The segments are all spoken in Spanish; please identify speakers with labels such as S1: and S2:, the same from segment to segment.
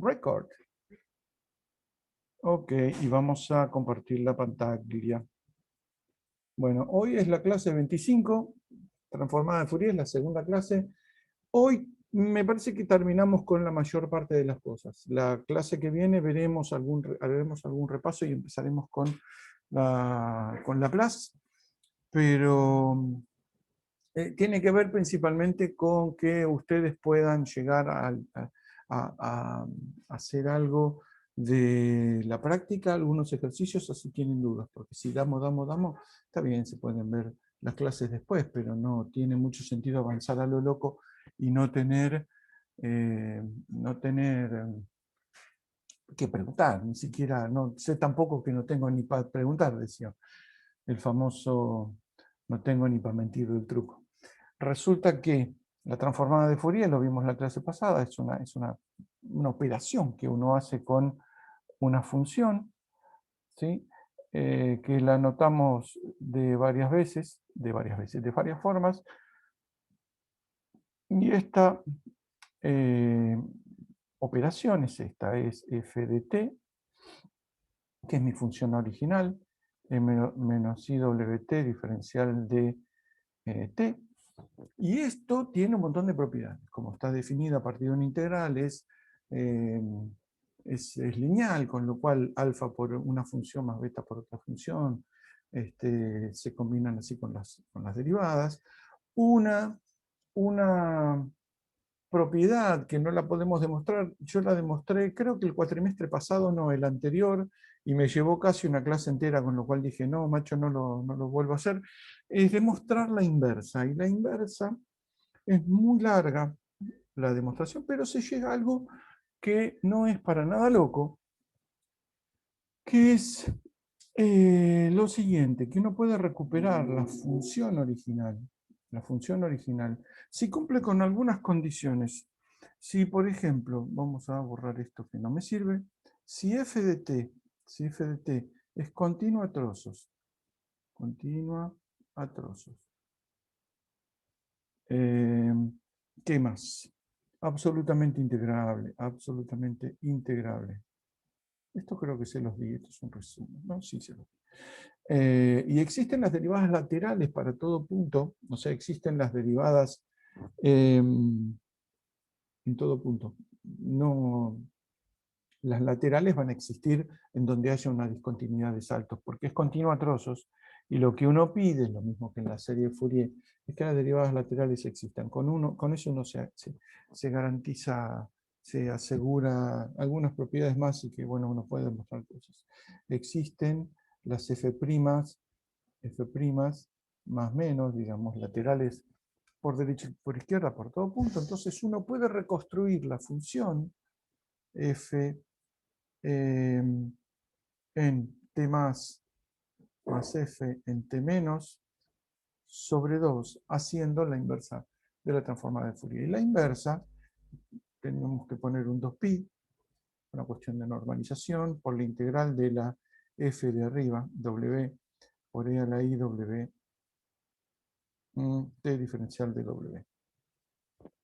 S1: Record. Ok, y vamos a compartir la pantalla. Bueno, hoy es la clase 25, transformada de Fourier, es la segunda clase. Hoy me parece que terminamos con la mayor parte de las cosas. La clase que viene haremos algún repaso y empezaremos con Laplace, pero tiene que ver principalmente con que ustedes puedan llegar a hacer algo de la práctica, algunos ejercicios, así tienen dudas, porque si damos, está bien, se pueden ver las clases después, pero no tiene mucho sentido avanzar a lo loco y no tener que preguntar, ni siquiera, no sé tampoco que no tengo ni para preguntar, decía el famoso no tengo ni para mentir del truco. Resulta que la transformada de Fourier, lo vimos en la clase pasada, es una operación que uno hace con una función, ¿sí? Que la notamos de varias formas, y esta operación es esta, es f de t, que es mi función original, menos iwt diferencial de t. Y esto tiene un montón de propiedades. Como está definida a partir de una integral, es lineal, con lo cual alfa por una función más beta por otra función se combinan así con las derivadas. Una propiedad que no la podemos demostrar, yo la demostré, creo que el cuatrimestre pasado, no, el anterior, y me llevó casi una clase entera, con lo cual dije, no, macho, no lo vuelvo a hacer, es demostrar la inversa. Y la inversa es muy larga, la demostración, pero se llega a algo que no es para nada loco, que es lo siguiente, que uno puede recuperar la función original, si cumple con algunas condiciones. Si, por ejemplo, vamos a borrar esto que no me sirve, si f de t es continua a trozos, ¿qué más? Absolutamente integrable. Esto creo que se los di, esto es un resumen, ¿no? Sí, se los di. Y existen las derivadas laterales para todo punto, o sea, existen las derivadas en todo punto. No, las laterales van a existir en donde haya una discontinuidad de saltos, porque es continua a trozos, y lo que uno pide, lo mismo que en la serie de Fourier, es que las derivadas laterales existan. Con eso uno se garantiza, se asegura algunas propiedades más, y que bueno, uno puede demostrar cosas. Existen las f' más menos, digamos, laterales por derecha y por izquierda, por todo punto. Entonces uno puede reconstruir la función f en t más f en t menos sobre 2, haciendo la inversa de la transformada de Fourier. Y la inversa, tenemos que poner un 2pi, una cuestión de normalización, por la integral de la f de arriba, w, por e a la i, w, t diferencial de w.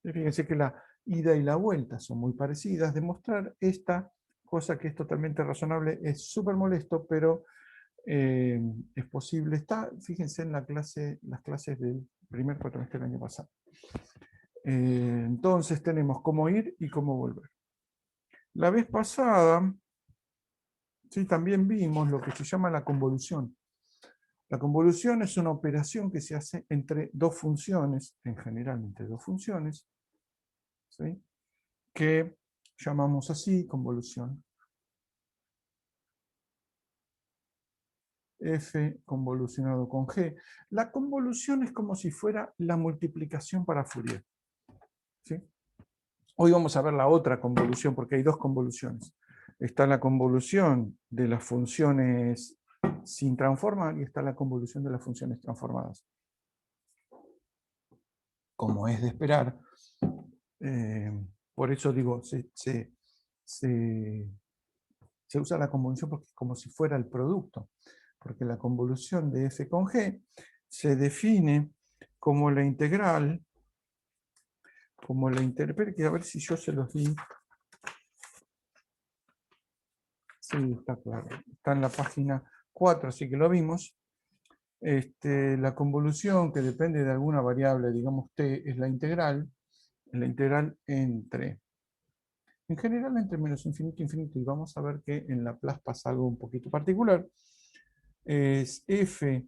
S1: Y fíjense que la ida y la vuelta son muy parecidas. Demostrar esta cosa que es totalmente razonable es súper molesto, pero es posible. Fíjense en las clases del primer cuatrimestre del año pasado. Entonces tenemos cómo ir y cómo volver. La vez pasada, sí, también vimos lo que se llama la convolución. La convolución es una operación que se hace entre dos funciones, en general entre dos funciones, ¿sí? Que llamamos así convolución. F convolucionado con G. La convolución es como si fuera la multiplicación para Fourier, ¿sí? Hoy vamos a ver la otra convolución, porque hay dos convoluciones. Está la convolución de las funciones sin transformar y está la convolución de las funciones transformadas. Como es de esperar, por eso digo, se usa la convolución porque es como si fuera el producto, porque la convolución de f con g se define como la integral, que a ver si yo se los di. Sí, está claro. Está en la página 4, así que lo vimos. La convolución que depende de alguna variable, digamos t, es la integral entre, en general entre menos infinito e infinito, y vamos a ver que en Laplace pasa algo un poquito particular. Es f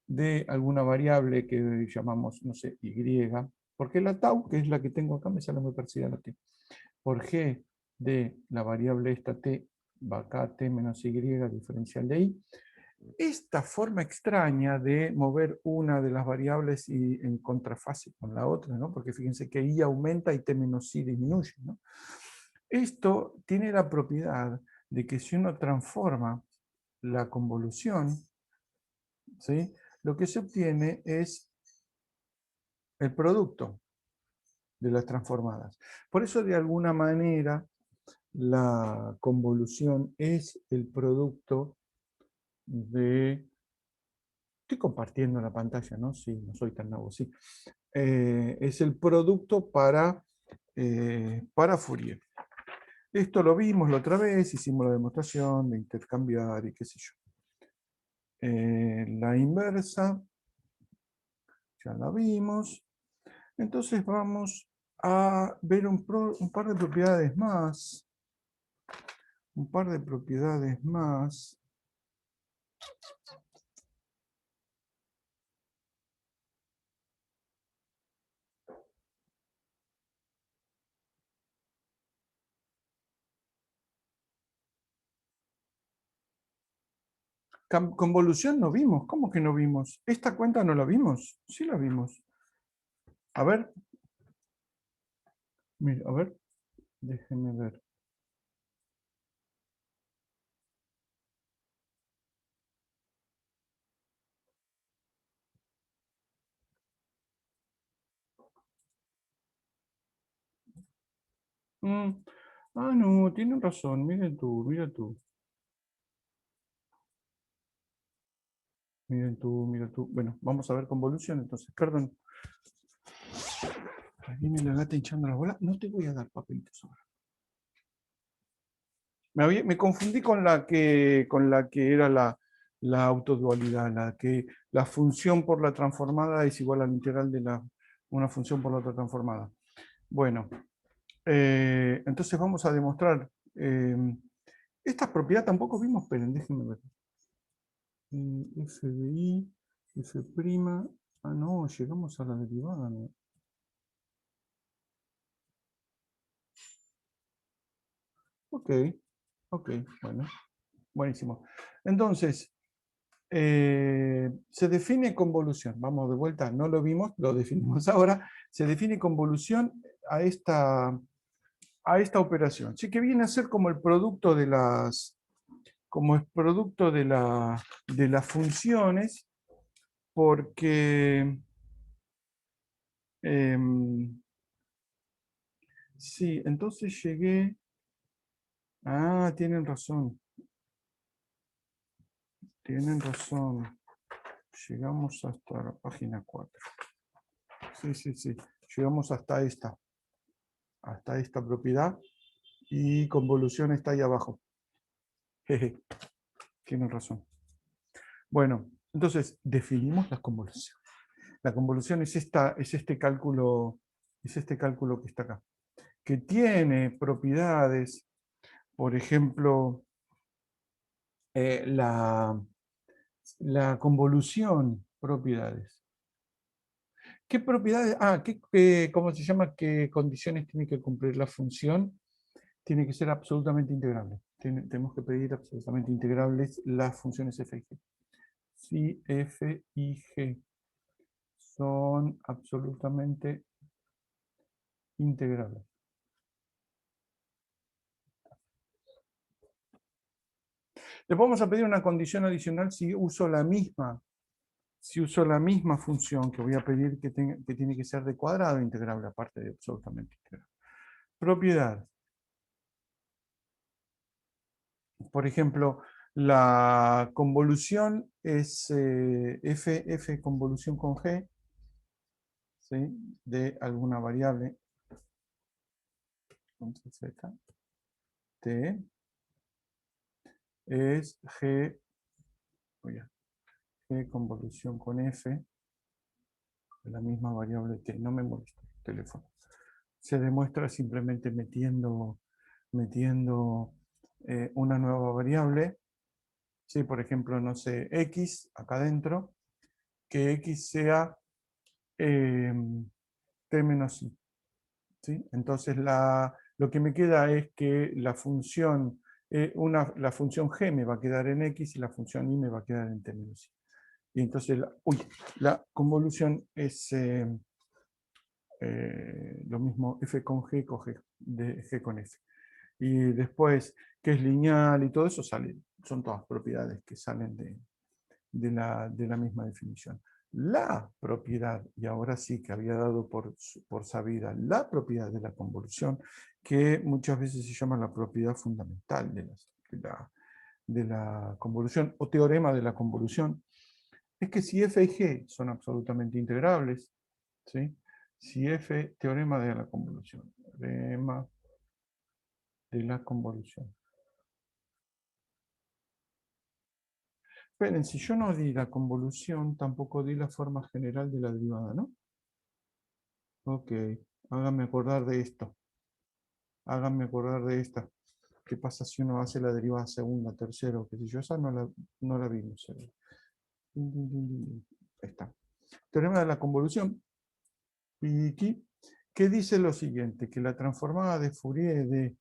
S1: de alguna variable que llamamos, no sé, y, porque la tau, que es la que tengo acá, me sale muy parecida a la t, por g de la variable esta t, va acá t menos y diferencial de i. Esta forma extraña de mover una de las variables y en contrafase con la otra, ¿no? Porque fíjense que i aumenta y t menos i disminuye, ¿no? Esto tiene la propiedad de que si uno transforma la convolución, ¿sí?, lo que se obtiene es el producto de las transformadas. Por eso, de alguna manera, la convolución es el producto de... Estoy compartiendo la pantalla, ¿no? Sí, no soy tan nuevo, sí. Es el producto para Fourier. Esto lo vimos la otra vez, hicimos la demostración de intercambiar y qué sé yo. La inversa, ya la vimos. Entonces vamos a ver un par de propiedades más. Un par de propiedades más. Convolución no vimos. ¿Cómo que no vimos? ¿Esta cuenta no la vimos? Sí la vimos. A ver. Mira, a ver. Déjenme ver. Ah, no, tienen razón. Miren tú, mira tú. Miren tú, mira tú. Bueno, vamos a ver convolución entonces. Perdón. Ahí viene la gata hinchando la bola. No te voy a dar papelitos ahora. Me confundí con la que era la autodualidad, la función por la transformada es igual a la integral de una función por la otra transformada. Bueno, entonces vamos a demostrar. Esta propiedad tampoco vimos, pero déjenme ver. F de I, F'. Ah, no, llegamos a la derivada, ¿no? Ok, bueno, buenísimo. Entonces, se define convolución. Vamos de vuelta, no lo vimos, lo definimos ahora. Se define convolución a esta operación. Sí, que viene a ser como el producto de como es producto de las funciones, porque sí, entonces llegué. Ah, tienen razón. Tienen razón. Llegamos hasta la página 4. Sí. Llegamos hasta esta propiedad, y convolución está ahí abajo. Jeje. Tienen razón. Bueno, entonces definimos la convolución. La convolución es este cálculo que está acá, que tiene propiedades, por ejemplo, la convolución, propiedades. ¿Qué propiedades? ¿Cómo se llama? ¿Qué condiciones tiene que cumplir la función? Tiene que ser absolutamente integrable. Tenemos que pedir absolutamente integrables las funciones f y g. Si f y g son absolutamente integrables. Les vamos a pedir una condición adicional si uso la misma función, que voy a pedir que tiene que ser de cuadrado integrable, aparte de absolutamente integrable. Propiedad. Por ejemplo, la convolución es f convolución con g, ¿sí?, de alguna variable, entonces z, t, es G, G convolución con F, de la misma variable T. No me molesta el teléfono. Se demuestra simplemente metiendo una nueva variable. ¿Sí? Por ejemplo, no sé, X acá adentro, que X sea T menos I. ¿Sí? Entonces lo que me queda es que la función, la función G me va a quedar en X y la función Y me va a quedar en T menos I. Y entonces la convolución es lo mismo F con G, de G con F. Y después, que es lineal y todo eso, son todas propiedades que salen de la misma definición. La propiedad, y ahora sí que había dado por sabida, la propiedad de la convolución, que muchas veces se llama la propiedad fundamental de la convolución, o teorema de la convolución, es que si f y g son absolutamente integrables, ¿sí? Si f, teorema de la convolución, teorema de la convolución. Esperen, si yo no di la convolución, tampoco di la forma general de la derivada, ¿no? Ok, háganme acordar de esto. Háganme acordar de esta. ¿Qué pasa si uno hace la derivada segunda, tercera, qué sé yo? Esa no la vimos. Ahí está. Teorema de la convolución. Y aquí, ¿qué dice lo siguiente? Que la transformada de Fourier de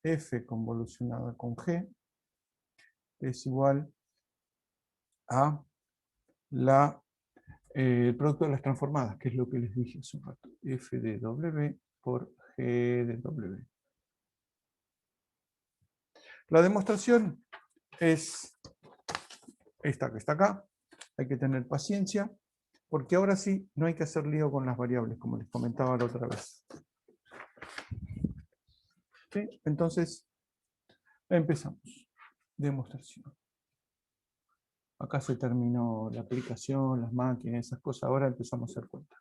S1: f convolucionada con g es igual a el producto de las transformadas, que es lo que les dije hace un rato. F de W por G de W. La demostración es esta que está acá. Hay que tener paciencia, porque ahora sí no hay que hacer lío con las variables, como les comentaba la otra vez. ¿Sí? Entonces, empezamos. Demostración. Acá se terminó la aplicación, las máquinas, esas cosas. Ahora empezamos a hacer cuenta.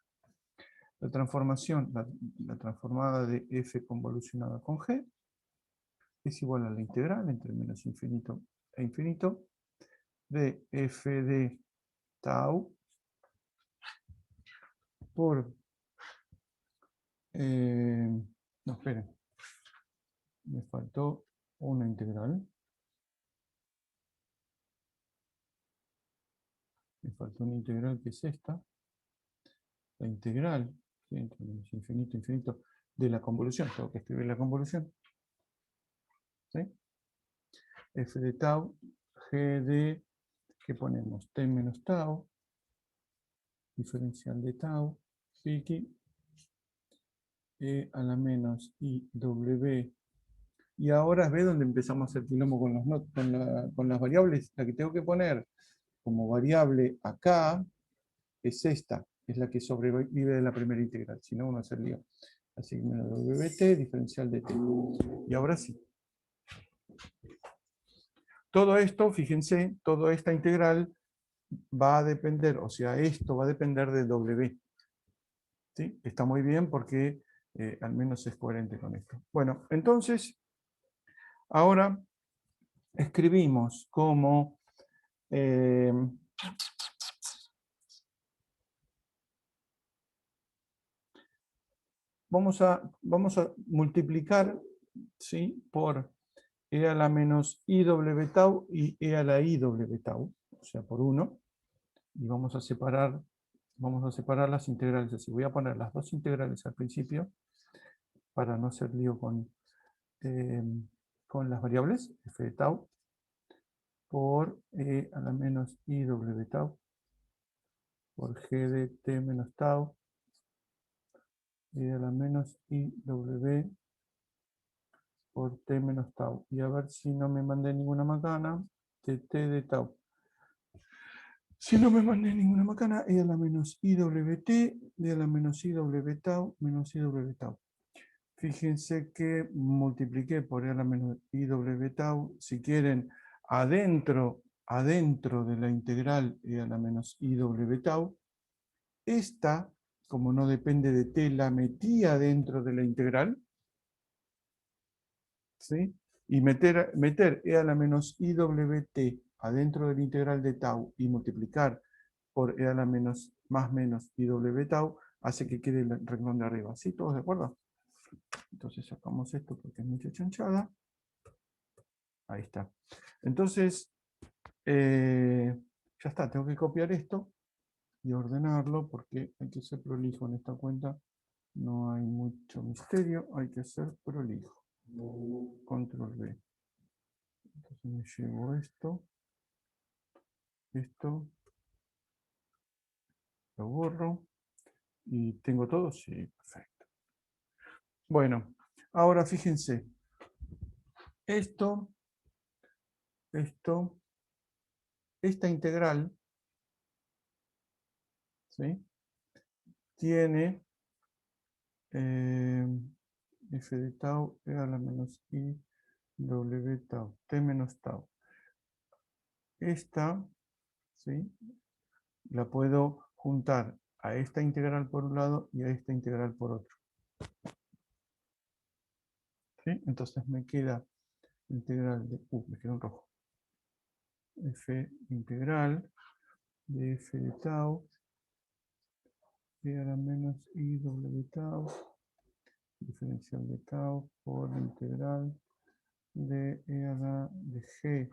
S1: La transformación, la transformada de f convolucionada con g es igual a la integral entre menos infinito e infinito de f de tau por... no, esperen. Me faltó una integral. Me faltó una integral que es esta. La integral, ¿sí? Entre menos infinito e infinito de la convolución. Tengo que escribir la convolución. ¿Sí? F de tau, g de, ¿qué ponemos? T menos tau, diferencial de tau, phi e a la menos i w. Y ahora ve donde empezamos a hacer quilombo con las variables. La que tengo que poner como variable acá es esta, es la que sobrevive de la primera integral. Si no, uno hace el lío. Así que menos wt, diferencial de t. Y ahora sí. Todo esto, fíjense, toda esta integral va a depender, o sea, esto va a depender de w. ¿Sí? Está muy bien porque al menos es coherente con esto. Bueno, entonces, ahora escribimos como vamos a multiplicar, ¿sí? Por e a la menos iw tau y e a la iw tau, o sea, por 1. Y vamos a separar las integrales así. Voy a poner las dos integrales al principio para no hacer lío con las variables, f de tau por e a la menos iw tau por g de t menos tau e a la menos iw por t menos tau. Y a ver si no me mandé ninguna macana de t de tau. Si no me mandé ninguna macana, e a la menos iwt, de a la menos iw tau, menos iw tau. Fíjense que multipliqué por e a la menos iw tau. Si quieren, adentro de la integral e a la menos iw tau, esta, como no depende de t, la metí adentro de la integral. ¿Sí? y meter e a la menos iwt adentro del integral de tau y multiplicar por e a la menos más menos iw tau, hace que quede el renglón de arriba. ¿Sí? ¿Todos de acuerdo? Entonces sacamos esto porque es mucha chanchada. Ahí está. Entonces, ya está, tengo que copiar esto y ordenarlo porque hay que ser prolijo en esta cuenta. No hay mucho misterio, hay que ser prolijo. Control V. Entonces me llevo esto, lo borro y tengo todo. Sí, perfecto. Bueno, ahora fíjense, esto, esta integral, ¿sí? Tiene f de tau e a la menos i w tau, t menos tau. Esta, ¿sí? La puedo juntar a esta integral por un lado y a esta integral por otro. ¿Sí? Entonces me queda integral de, me queda un rojo. F integral de f de tau e a la menos i w tau, diferencial de tau por integral de e a la de g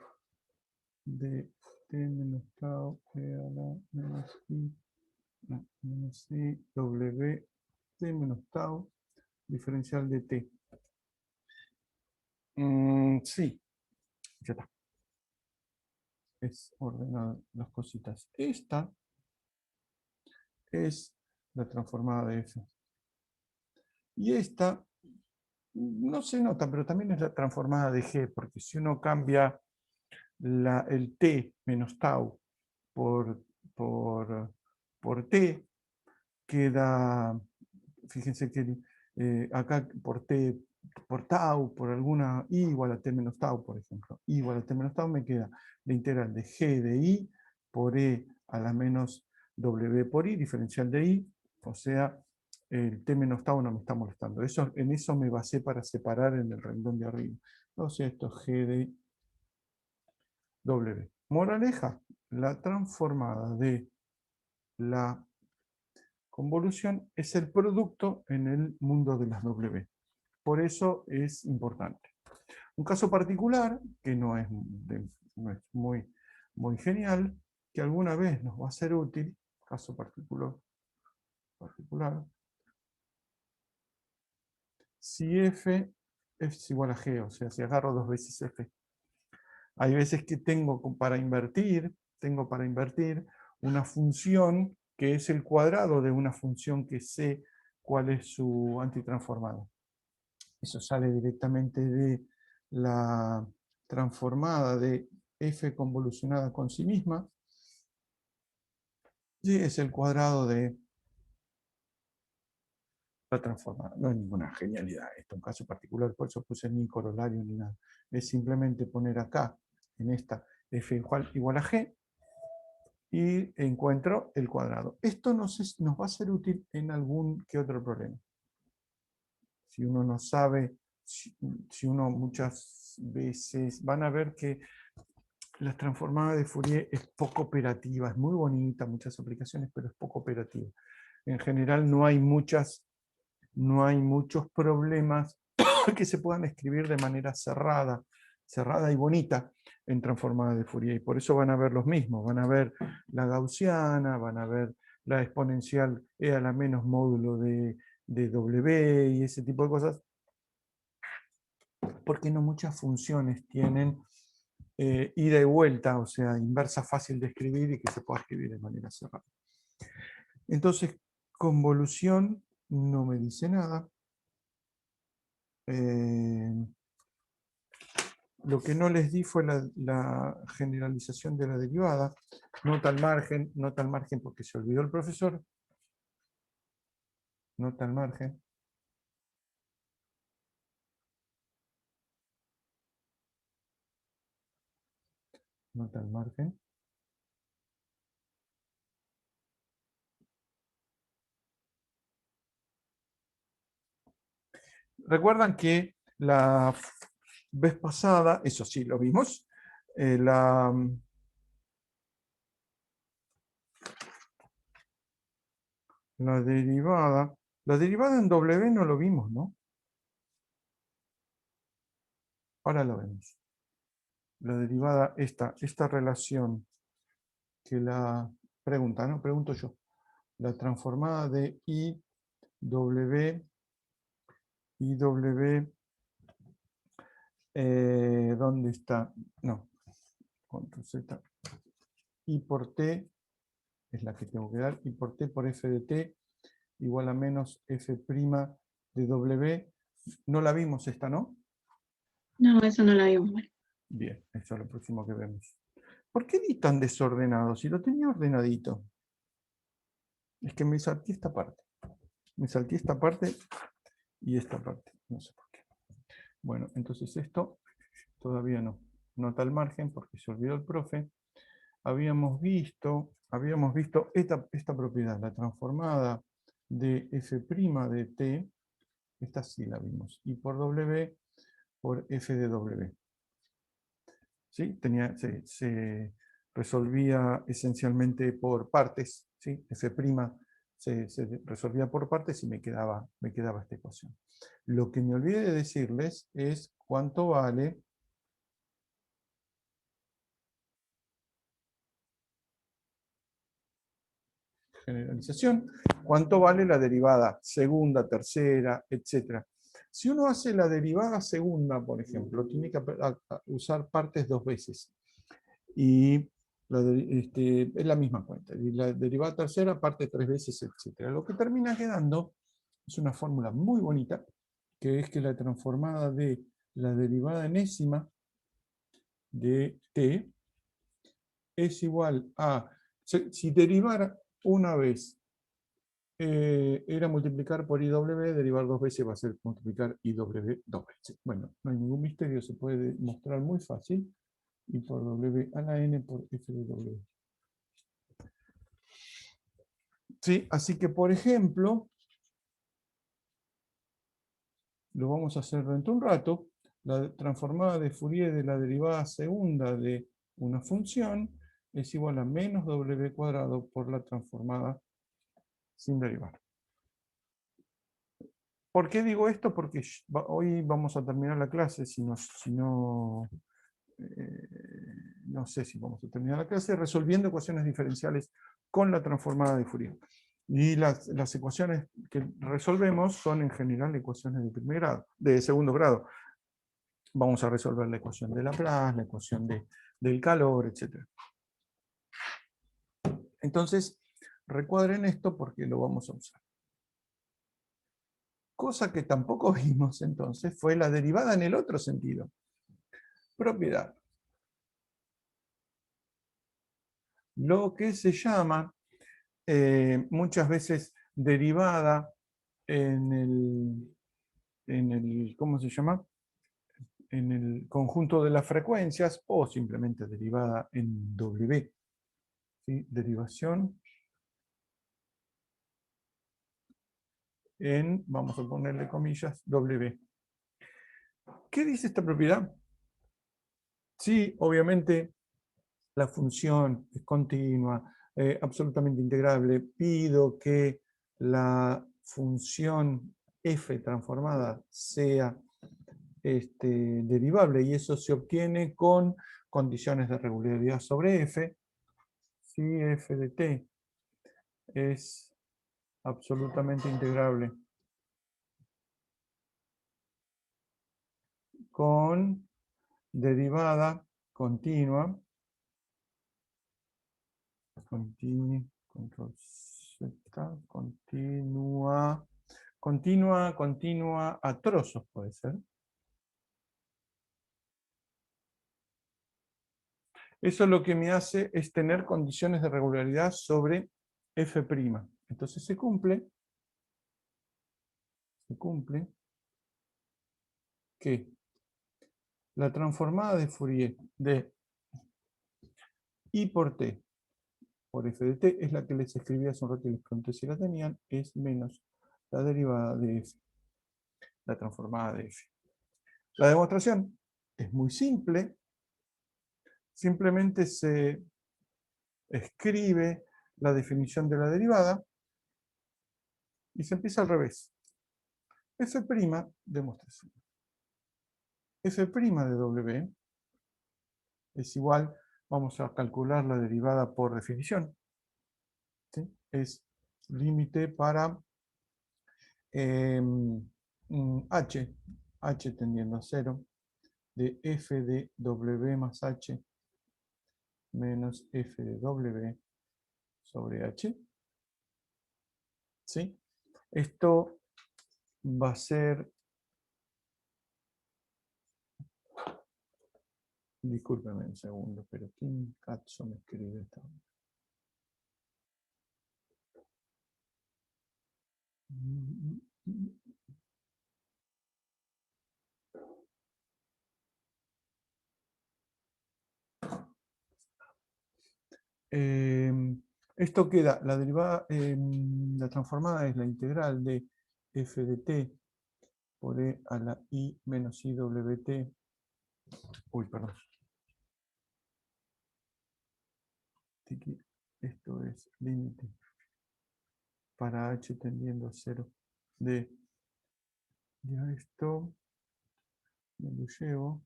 S1: de t menos tau e a la menos i w t menos tau, diferencial de t. Sí, ya está. Es ordenar las cositas. Esta es la transformada de f. Y esta no se nota, pero también es la transformada de g, porque si uno cambia el t menos tau por, por, por t, queda, fíjense que acá por t, por tau, por alguna i igual a t menos tau, por ejemplo, i igual a t menos tau, me queda la integral de g de i por e a la menos w por i, diferencial de i, o sea, el t menos tau no me está molestando. En eso me basé para separar en el renglón de arriba. Entonces esto es g de w. Moraleja, la transformada de la convolución es el producto en el mundo de las W. Por eso es importante. Un caso particular, que no es muy genial, que alguna vez nos va a ser útil, caso particular, si f es igual a g, o sea, si agarro dos veces f. Hay veces que tengo para invertir una función que es el cuadrado de una función que sé cuál es su antitransformada. Eso sale directamente de la transformada de f convolucionada con sí misma. Y es el cuadrado de la transformada. No es ninguna genialidad esto, un caso particular, por eso puse ni corolario ni nada. Es simplemente poner acá, en esta, f igual a g, y encuentro el cuadrado. Esto nos va a ser útil en algún que otro problema. Si uno no sabe, si uno muchas veces, van a ver que la transformada de Fourier es poco operativa, es muy bonita, muchas aplicaciones, pero es poco operativa. En general no hay muchos problemas que se puedan escribir de manera cerrada y bonita en transformada de Fourier. Y por eso van a ver los mismos. Van a ver la gaussiana, van a ver la exponencial e a la menos módulo de W y ese tipo de cosas. Porque no muchas funciones tienen ida y vuelta, o sea, inversa fácil de escribir y que se pueda escribir de manera cerrada. Entonces, convolución no me dice nada. Lo que no les di fue la generalización de la derivada. Nota al margen porque se olvidó el profesor. Nota al margen. Nota al margen. Recuerdan que vez pasada, eso sí lo vimos, la derivada. La derivada en W no lo vimos, ¿no? Ahora lo vemos. La derivada, esta relación que la pregunta, ¿no? Pregunto yo. La transformada de IW, ¿dónde está? No, control Z. I por T es la que tengo que dar. I por T por F de T igual a menos F' de W. No la vimos esta, ¿no?
S2: No, eso no la vimos.
S1: Bien, eso es lo próximo que vemos. ¿Por qué di tan desordenado? Si lo tenía ordenadito. Es que me salté esta parte. Me salté esta parte y esta parte. No sé por qué. Bueno, entonces esto todavía no. Nota al margen porque se olvidó el profe. Habíamos visto esta propiedad, la transformada de F' de T. Esta sí la vimos. Y por W por F de W. ¿Sí? Se resolvía esencialmente por partes. ¿Sí? F' se resolvía por partes y me quedaba esta ecuación. Lo que me olvidé de decirles es cuánto vale generalización, cuánto vale la derivada segunda, tercera, etcétera. Si uno hace la derivada segunda, por ejemplo, tiene que usar partes dos veces. Y es la misma cuenta. Y la derivada tercera parte tres veces, etcétera. Lo que termina quedando es una fórmula muy bonita, que es que la transformada de la derivada enésima de t es igual a, si derivara una vez era multiplicar por IW, derivar dos veces va a ser multiplicar IW dos veces. Bueno, no hay ningún misterio, se puede mostrar muy fácil. Y por W a la N por F de W. ¿Sí? Así que, por ejemplo, lo vamos a hacer dentro de un rato, la transformada de Fourier de la derivada segunda de una función es igual a menos W cuadrado por la transformada sin derivar. ¿Por qué digo esto? Porque hoy vamos a terminar la clase, no sé si vamos a terminar la clase resolviendo ecuaciones diferenciales con la transformada de Fourier. Y las ecuaciones que resolvemos son en general ecuaciones de primer grado, de segundo grado. Vamos a resolver la ecuación de Laplace, la ecuación del calor, etc. Entonces, recuadren esto porque lo vamos a usar. Cosa que tampoco vimos entonces fue la derivada en el otro sentido. Propiedad. Lo que se llama muchas veces derivada en el, ¿cómo se llama? En el conjunto de las frecuencias o simplemente derivada en W. ¿Sí? Derivación en, vamos a ponerle comillas, W. ¿Qué dice esta propiedad? Sí, obviamente la función es continua, absolutamente integrable. Pido que la función f transformada sea derivable y eso se obtiene con condiciones de regularidad sobre f. Si f de t es absolutamente integrable con derivada continua, control Z, continua a trozos puede ser. Eso lo que me hace es tener condiciones de regularidad sobre f'. Entonces se cumple que la transformada de Fourier de I por T por f de t es la que les escribí hace un rato y les pregunté si la tenían, es menos la derivada de f, la transformada de f. La demostración es muy simple. Simplemente se escribe la definición de la derivada y se empieza al revés. F' demostración. F' de W es igual, vamos a calcular la derivada por definición. ¿Sí? Es límite para h tendiendo a 0, de f de w más h menos f de w sobre h. ¿Sí? Esto va a ser, discúlpeme un segundo, pero ¿quién cazzo me escribe esta? Esto queda, la derivada, la transformada es la integral de f de t por e a la i menos iwt. Uy, perdón. Esto es límite para h tendiendo a 0 de, ya esto me lo llevo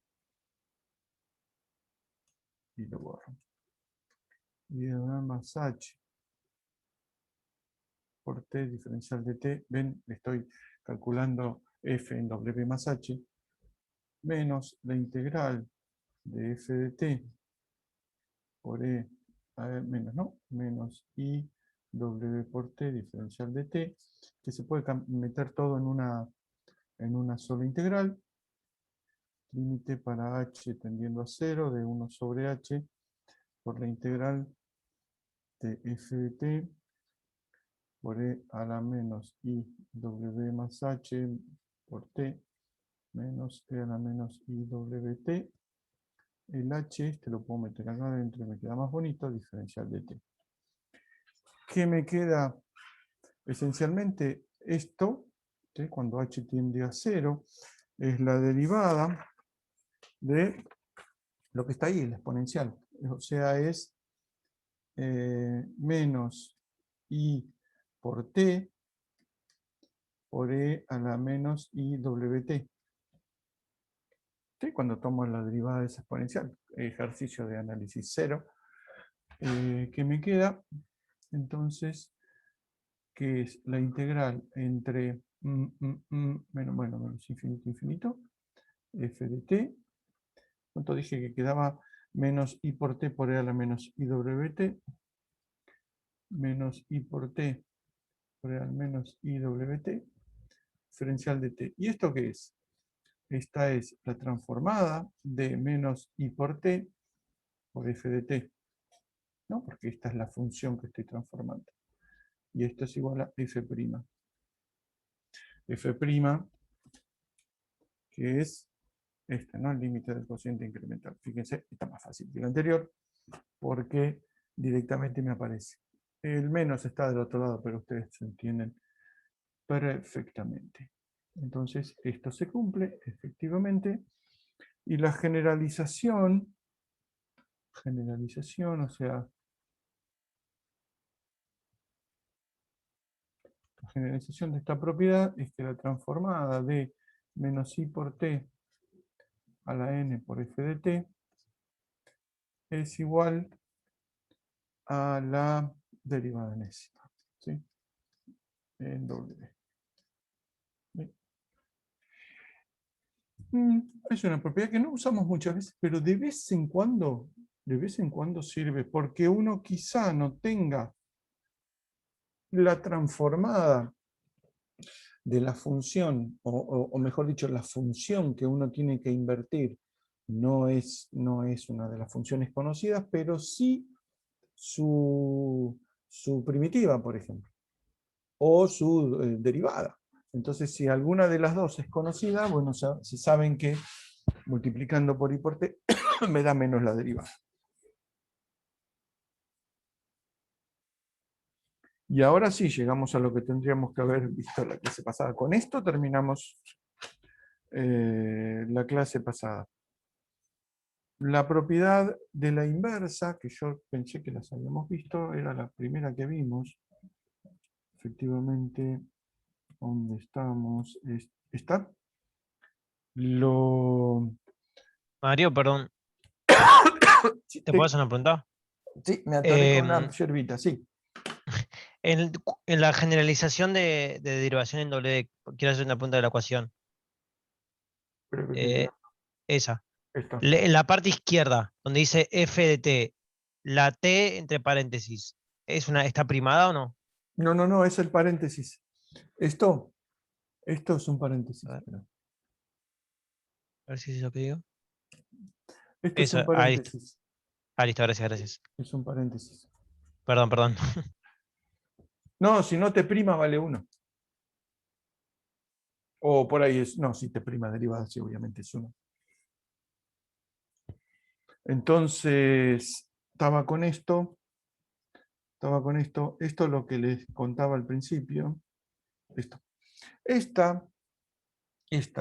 S1: y lo borro. Y más h por t diferencial de t, ven, estoy calculando f en w más h, menos la integral de f de t por e, menos, ¿no? Menos i w por t diferencial de t, que se puede meter todo en una sola integral. Límite para h tendiendo a 0 de 1 sobre h por la integral de f de t por e a la menos i w más h por t menos e a la menos i w t. El h este lo puedo meter acá adentro, me queda más bonito, diferencial de t. ¿Qué me queda? Esencialmente esto, ¿sí? Cuando h tiende a 0, es la derivada de lo que está ahí, la exponencial. O sea, es menos i por t por e a la menos iwt. ¿Sí? Cuando tomo la derivada de esa exponencial, ejercicio de análisis 0, ¿qué me queda? Entonces, que es la integral entre menos infinito, infinito, f de t. ¿Cuánto dije que quedaba? Menos i por t por e a la menos iwt, menos i por t por e a la menos iwt, diferencial de t. ¿Y esto qué es? Esta es la transformada de menos i por t por f de t, ¿no? Porque esta es la función que estoy transformando. Y esto es igual a f'. F', que es este, ¿no? El límite del cociente incremental. Fíjense, está más fácil que el anterior, porque directamente me aparece. El menos está del otro lado, pero ustedes se entienden perfectamente. Entonces, esto se cumple, efectivamente, y la generalización, o sea, la generalización de esta propiedad es que la transformada de menos i por t a la n por f de t es igual a la derivada enésima, ¿sí? En W. Es una propiedad que no usamos muchas veces, pero de vez en cuando sirve, porque uno quizá no tenga la transformada de la función, o mejor dicho, la función que uno tiene que invertir no es una de las funciones conocidas, pero sí su primitiva, por ejemplo, o su derivada. Entonces, si alguna de las dos es conocida, bueno, se saben que multiplicando por i por t me da menos la derivada. Y ahora sí, llegamos a lo que tendríamos que haber visto la clase pasada. Con esto terminamos la clase pasada. La propiedad de la inversa, que yo pensé que las habíamos visto, era la primera que vimos. Efectivamente, ¿dónde estamos? ¿Está? Lo...
S3: Mario, perdón,
S1: Sí,
S3: ¿te puedo hacer una pregunta?
S1: sí, me atoré con una
S3: Em,
S1: yerbita, sí.
S3: en la generalización de derivación en W, quiero hacer una pregunta de la ecuación.
S1: Creo que
S3: Eh, esa.
S1: esto.
S3: En la parte izquierda, donde dice f de t, la t entre paréntesis, ¿está primada o no?
S1: No, no, no, es el paréntesis. Esto es un paréntesis.
S3: A ver,
S1: Espera.
S3: a ver si es eso que digo.
S1: Esto es un
S3: Eso, ahí está.
S1: paréntesis.
S3: Ah, listo, gracias, gracias.
S1: Es un paréntesis.
S3: Perdón, perdón.
S1: No, si no te prima, vale 1. O por ahí es. No, si te prima derivada, sí, obviamente es 1. Entonces, estaba con esto. Esto es lo que les contaba al principio. Esto. Esta es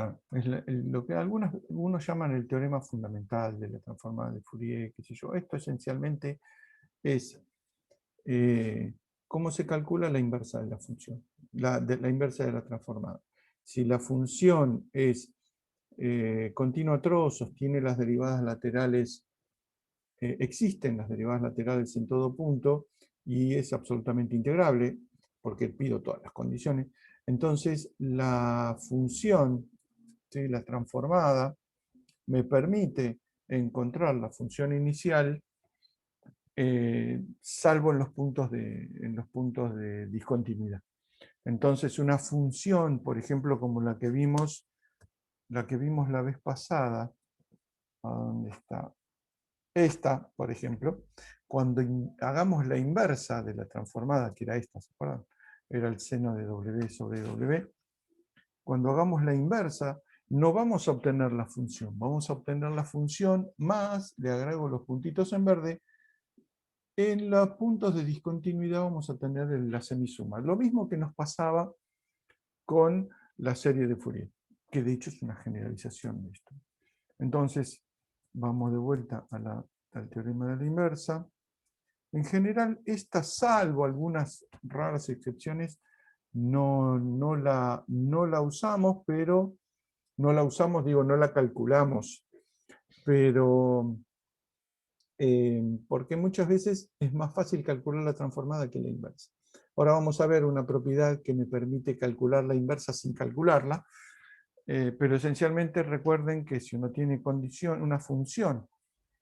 S1: lo que algunos llaman el teorema fundamental de la transformada de Fourier, qué sé yo. Esto esencialmente es cómo se calcula la inversa de la función, la inversa de la transformada. Si la función es continua a trozos, tiene las derivadas laterales, existen las derivadas laterales en todo punto y es absolutamente integrable, porque pido todas las condiciones, entonces la función, ¿sí?, la transformada, me permite encontrar la función inicial salvo en los puntos de discontinuidad. Entonces, una función, por ejemplo, como la que vimos la vez pasada, ¿a dónde está? Esta, por ejemplo, cuando hagamos la inversa de la transformada, que era esta, ¿se acuerdan? Era el seno de W sobre W. Cuando hagamos la inversa, no vamos a obtener la función, vamos a obtener la función más, le agrego los puntitos en verde. En los puntos de discontinuidad vamos a tener la semisuma. Lo mismo que nos pasaba con la serie de Fourier, que de hecho es una generalización de esto. Entonces, vamos de vuelta al teorema de la inversa. En general, esta, salvo algunas raras excepciones, no la usamos, pero no la usamos, digo, no la calculamos, pero porque muchas veces es más fácil calcular la transformada que la inversa. Ahora vamos a ver una propiedad que me permite calcular la inversa sin calcularla, pero esencialmente recuerden que si uno tiene una función,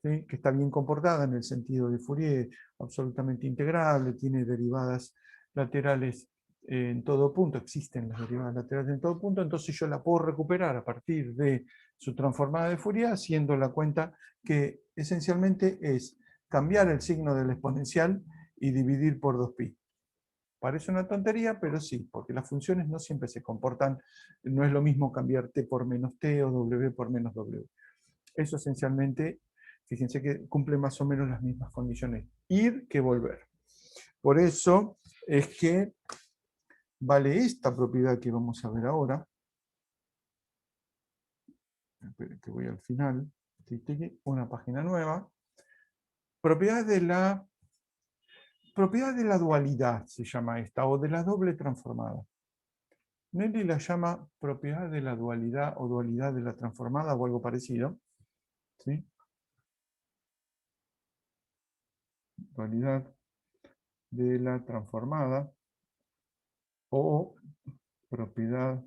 S1: ¿sí?, que está bien comportada en el sentido de Fourier, absolutamente integrable, tiene derivadas laterales en todo punto, existen las derivadas laterales en todo punto, entonces yo la puedo recuperar a partir de su transformada de Fourier, haciendo la cuenta que esencialmente es cambiar el signo del exponencial y dividir por 2pi. Parece una tontería, pero sí, porque las funciones no siempre se comportan, no es lo mismo cambiar t por menos t o w por menos w. Eso esencialmente, fíjense que cumple más o menos las mismas condiciones, ir que volver. Por eso es que vale esta propiedad que vamos a ver ahora. Esperen que voy al final. Una página nueva. Propiedad de la dualidad se llama esta, o de la doble transformada. Nelly la llama propiedad de la dualidad o dualidad de la transformada o algo parecido. ¿Sí? Dualidad de la transformada o propiedad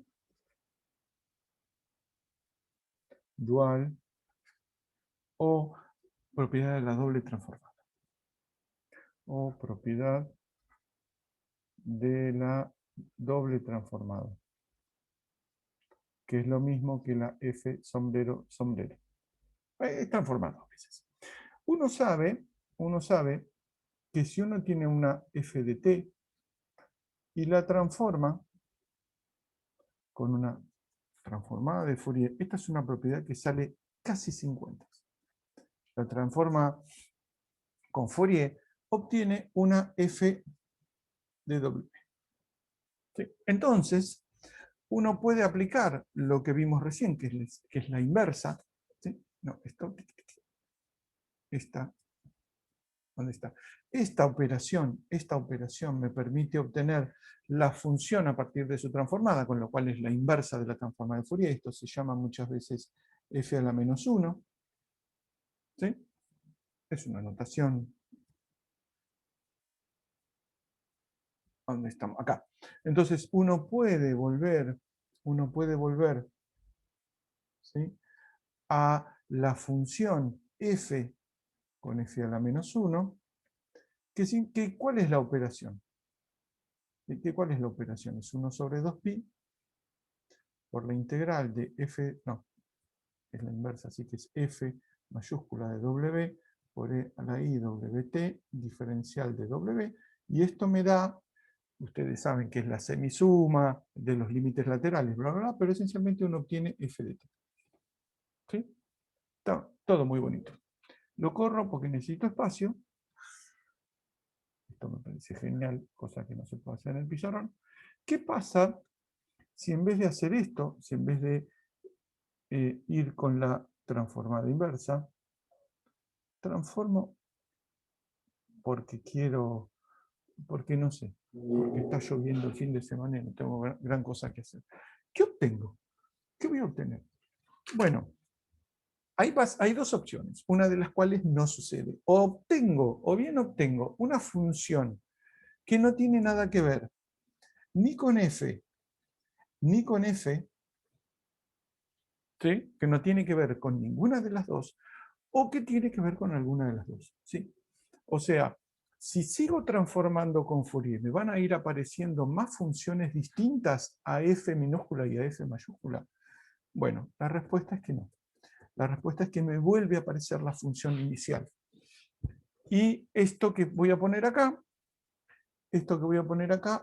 S1: dual o propiedad de la doble transformada o propiedad de la doble transformada, que es lo mismo que la F sombrero sombrero. Es transformado a veces. Uno sabe que si uno tiene una F de t y la transforma con una transformada de Fourier, esta es una propiedad que sale casi 50. La transforma con Fourier, obtiene una F de W. ¿Sí? Entonces, uno puede aplicar lo que vimos recién, que es la inversa. ¿Sí? No, esto ¿dónde está? Esta operación me permite obtener la función a partir de su transformada, con lo cual es la inversa de la transformada de Fourier. Esto se llama muchas veces f a la menos 1. ¿Sí? Es una notación. ¿Dónde estamos? Acá. Entonces uno puede volver, ¿sí?, a la función f con f a la menos 1, ¿cuál es la operación? ¿Cuál es la operación? Es 1 sobre 2pi por la integral de f, no, es la inversa, así que es f mayúscula de w por e a la i wt diferencial de w, y esto me da, ustedes saben que es la semisuma de los límites laterales, bla, bla, bla, pero esencialmente uno obtiene f de t. ¿Sí? Está todo muy bonito. Lo corro porque necesito espacio. Esto me parece genial, cosa que no se puede hacer en el pizarrón. ¿Qué pasa si en vez de hacer esto, si en vez de ir con la transformada inversa, transformo porque quiero, porque no sé, porque está lloviendo el fin de semana y no tengo gran cosa que hacer? ¿Qué obtengo? ¿Qué voy a obtener? Bueno, hay dos opciones, una de las cuales no sucede. O bien obtengo una función que no tiene nada que ver ni con f, ni con f, ¿sí?, que no tiene que ver con ninguna de las dos, o que tiene que ver con alguna de las dos. ¿Sí? O sea, si sigo transformando con Fourier, ¿me van a ir apareciendo más funciones distintas a f minúscula y a f mayúscula? Bueno, la respuesta es que no. La respuesta es que me vuelve a aparecer la función inicial. Y esto que voy a poner acá,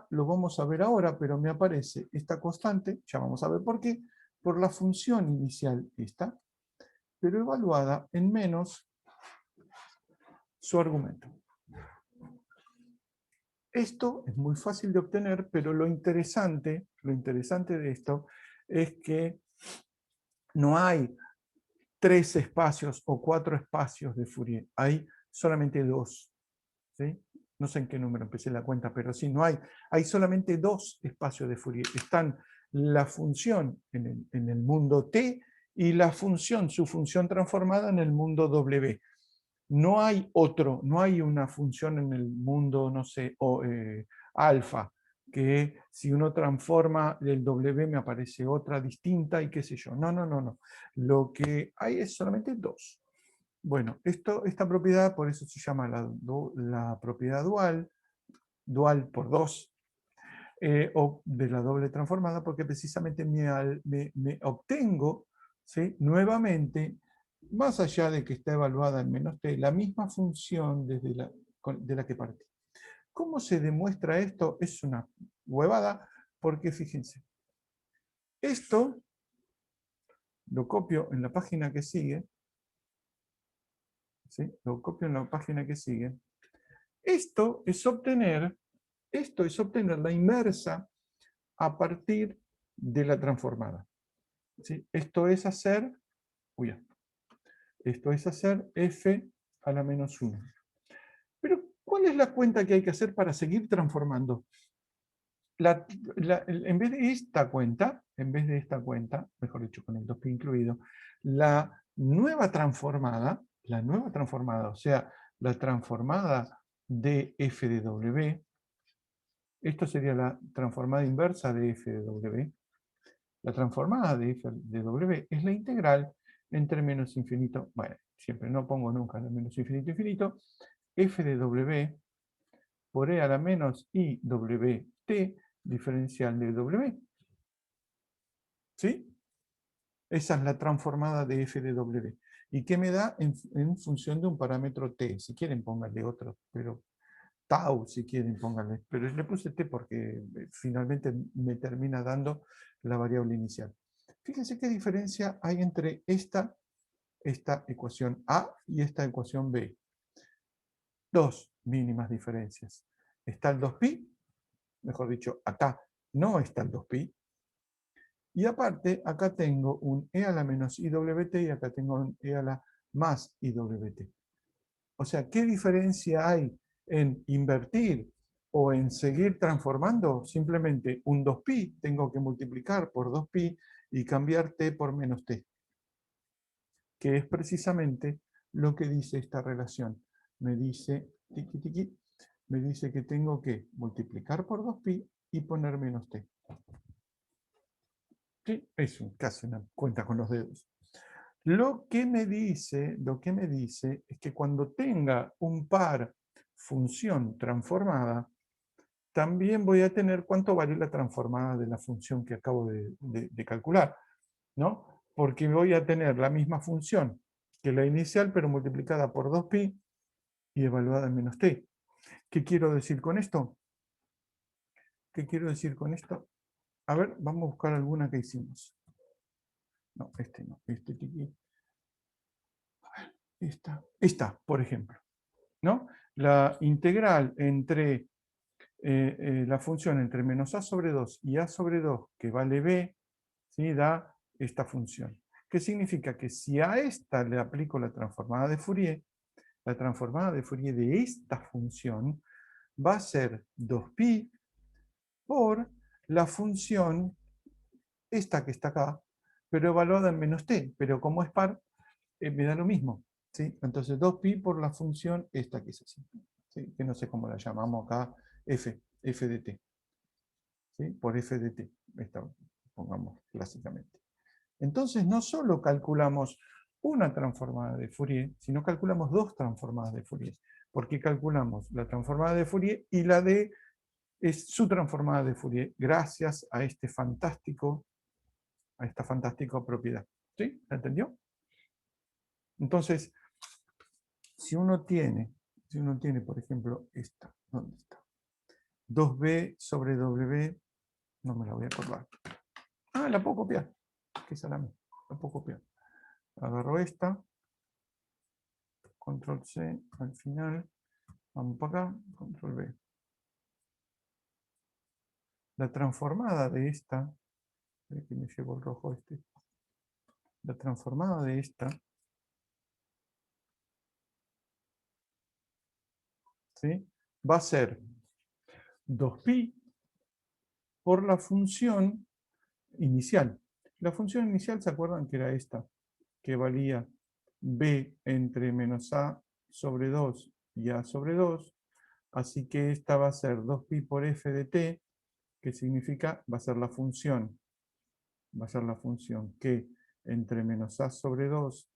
S1: lo vamos a ver ahora, pero me aparece esta constante, ya vamos a ver por qué, por la función inicial esta, pero evaluada en menos su argumento. Esto es muy fácil de obtener, pero lo interesante de esto es que no hay 3 espacios o 4 espacios de Fourier, hay solamente 2. ¿Sí? No sé en qué número empecé la cuenta, pero sí, no hay. Hay solamente 2 espacios de Fourier. Están la función en el mundo T y su función transformada en el mundo W. No hay no hay una función en el mundo, no sé, alfa, que si uno transforma el W me aparece otra distinta y qué sé yo. No, no, no, no. Lo que hay es solamente 2. Bueno, esta propiedad, por eso se llama la propiedad dual por 2, o de la doble transformada, porque precisamente me obtengo, ¿sí?, nuevamente, más allá de que está evaluada en menos t, la misma función de la que partí. ¿Cómo se demuestra esto? Es una huevada, porque fíjense, esto lo copio en la página que sigue, ¿sí? Lo copio en la página que sigue. Esto es obtener la inversa a partir de la transformada. ¿Sí? Esto es hacer f a la menos 1. Pero, ¿cuál es la cuenta que hay que hacer para seguir transformando? En vez de esta cuenta, mejor dicho, con el 2pi incluido, la nueva transformada, o sea, la transformada de f de w, esto sería la transformada inversa de f de w. La transformada de f de w es la integral entre menos infinito, bueno, siempre no pongo nunca de menos infinito infinito, f de w por e a la menos i wt diferencial de w. ¿Sí? Esa es la transformada de f de w. ¿Y qué me da en función de un parámetro t? Si quieren, pónganle otro, pero tau, si quieren, pónganle. Pero le puse t porque finalmente me termina dando la variable inicial. Fíjense qué diferencia hay entre esta ecuación A y esta ecuación B. 2 mínimas diferencias. Está el 2pi, mejor dicho, acá no está el 2pi. Y aparte, acá tengo un e a la menos iwt y acá tengo un e a la más iwt. O sea, ¿qué diferencia hay en invertir o en seguir transformando? Simplemente un 2pi tengo que multiplicar por 2pi y cambiar t por menos t, que es precisamente lo que dice esta relación. Me dice, tiqui, tiqui, me dice que tengo que multiplicar por 2pi y poner menos t. ¿Sí? Es casi una cuenta con los dedos. Lo que me dice es que cuando tenga un par función transformada, también voy a tener cuánto vale la transformada de la función que acabo de calcular, ¿no? Porque voy a tener la misma función que la inicial, pero multiplicada por 2pi y evaluada en menos t. ¿Qué quiero decir con esto? ¿Qué quiero decir con esto? A ver, vamos a buscar alguna que hicimos. No, no, aquí. Esta, por ejemplo, ¿no? La integral entre la función entre menos a sobre 2 y a sobre 2, que vale b, ¿sí? Da esta función. ¿Qué significa? Que si a esta le aplico la transformada de Fourier, la transformada de Fourier de esta función va a ser 2pi por la función esta que está acá, pero evaluada en menos t, pero como es par, me da lo mismo. ¿Sí? Entonces 2pi por la función esta que es así, ¿sí? Que no sé cómo la llamamos acá, f de t, ¿sí? Por f de t, esta, pongamos clásicamente. Entonces no solo calculamos una transformada de Fourier, sino calculamos dos transformadas de Fourier, porque calculamos la transformada de Fourier y la de su transformada de Fourier, gracias a esta fantástica propiedad. ¿Sí? ¿La entendió? Entonces, si uno tiene, por ejemplo, esta, ¿dónde está? 2b sobre w, no me la voy a acordar. Ah, la puedo copiar. Qué salame, la puedo copiar. Agarro esta, control C al final, vamos para acá, control V. La transformada de esta, que me llevo el rojo este, la transformada de esta, ¿sí? Va a ser 2pi por la función inicial. La función inicial, ¿se acuerdan que era esta? Que valía b entre menos a sobre 2 y a sobre 2. Así que esta va a ser 2pi por f de t, que significa, va a ser la función que entre menos a sobre 2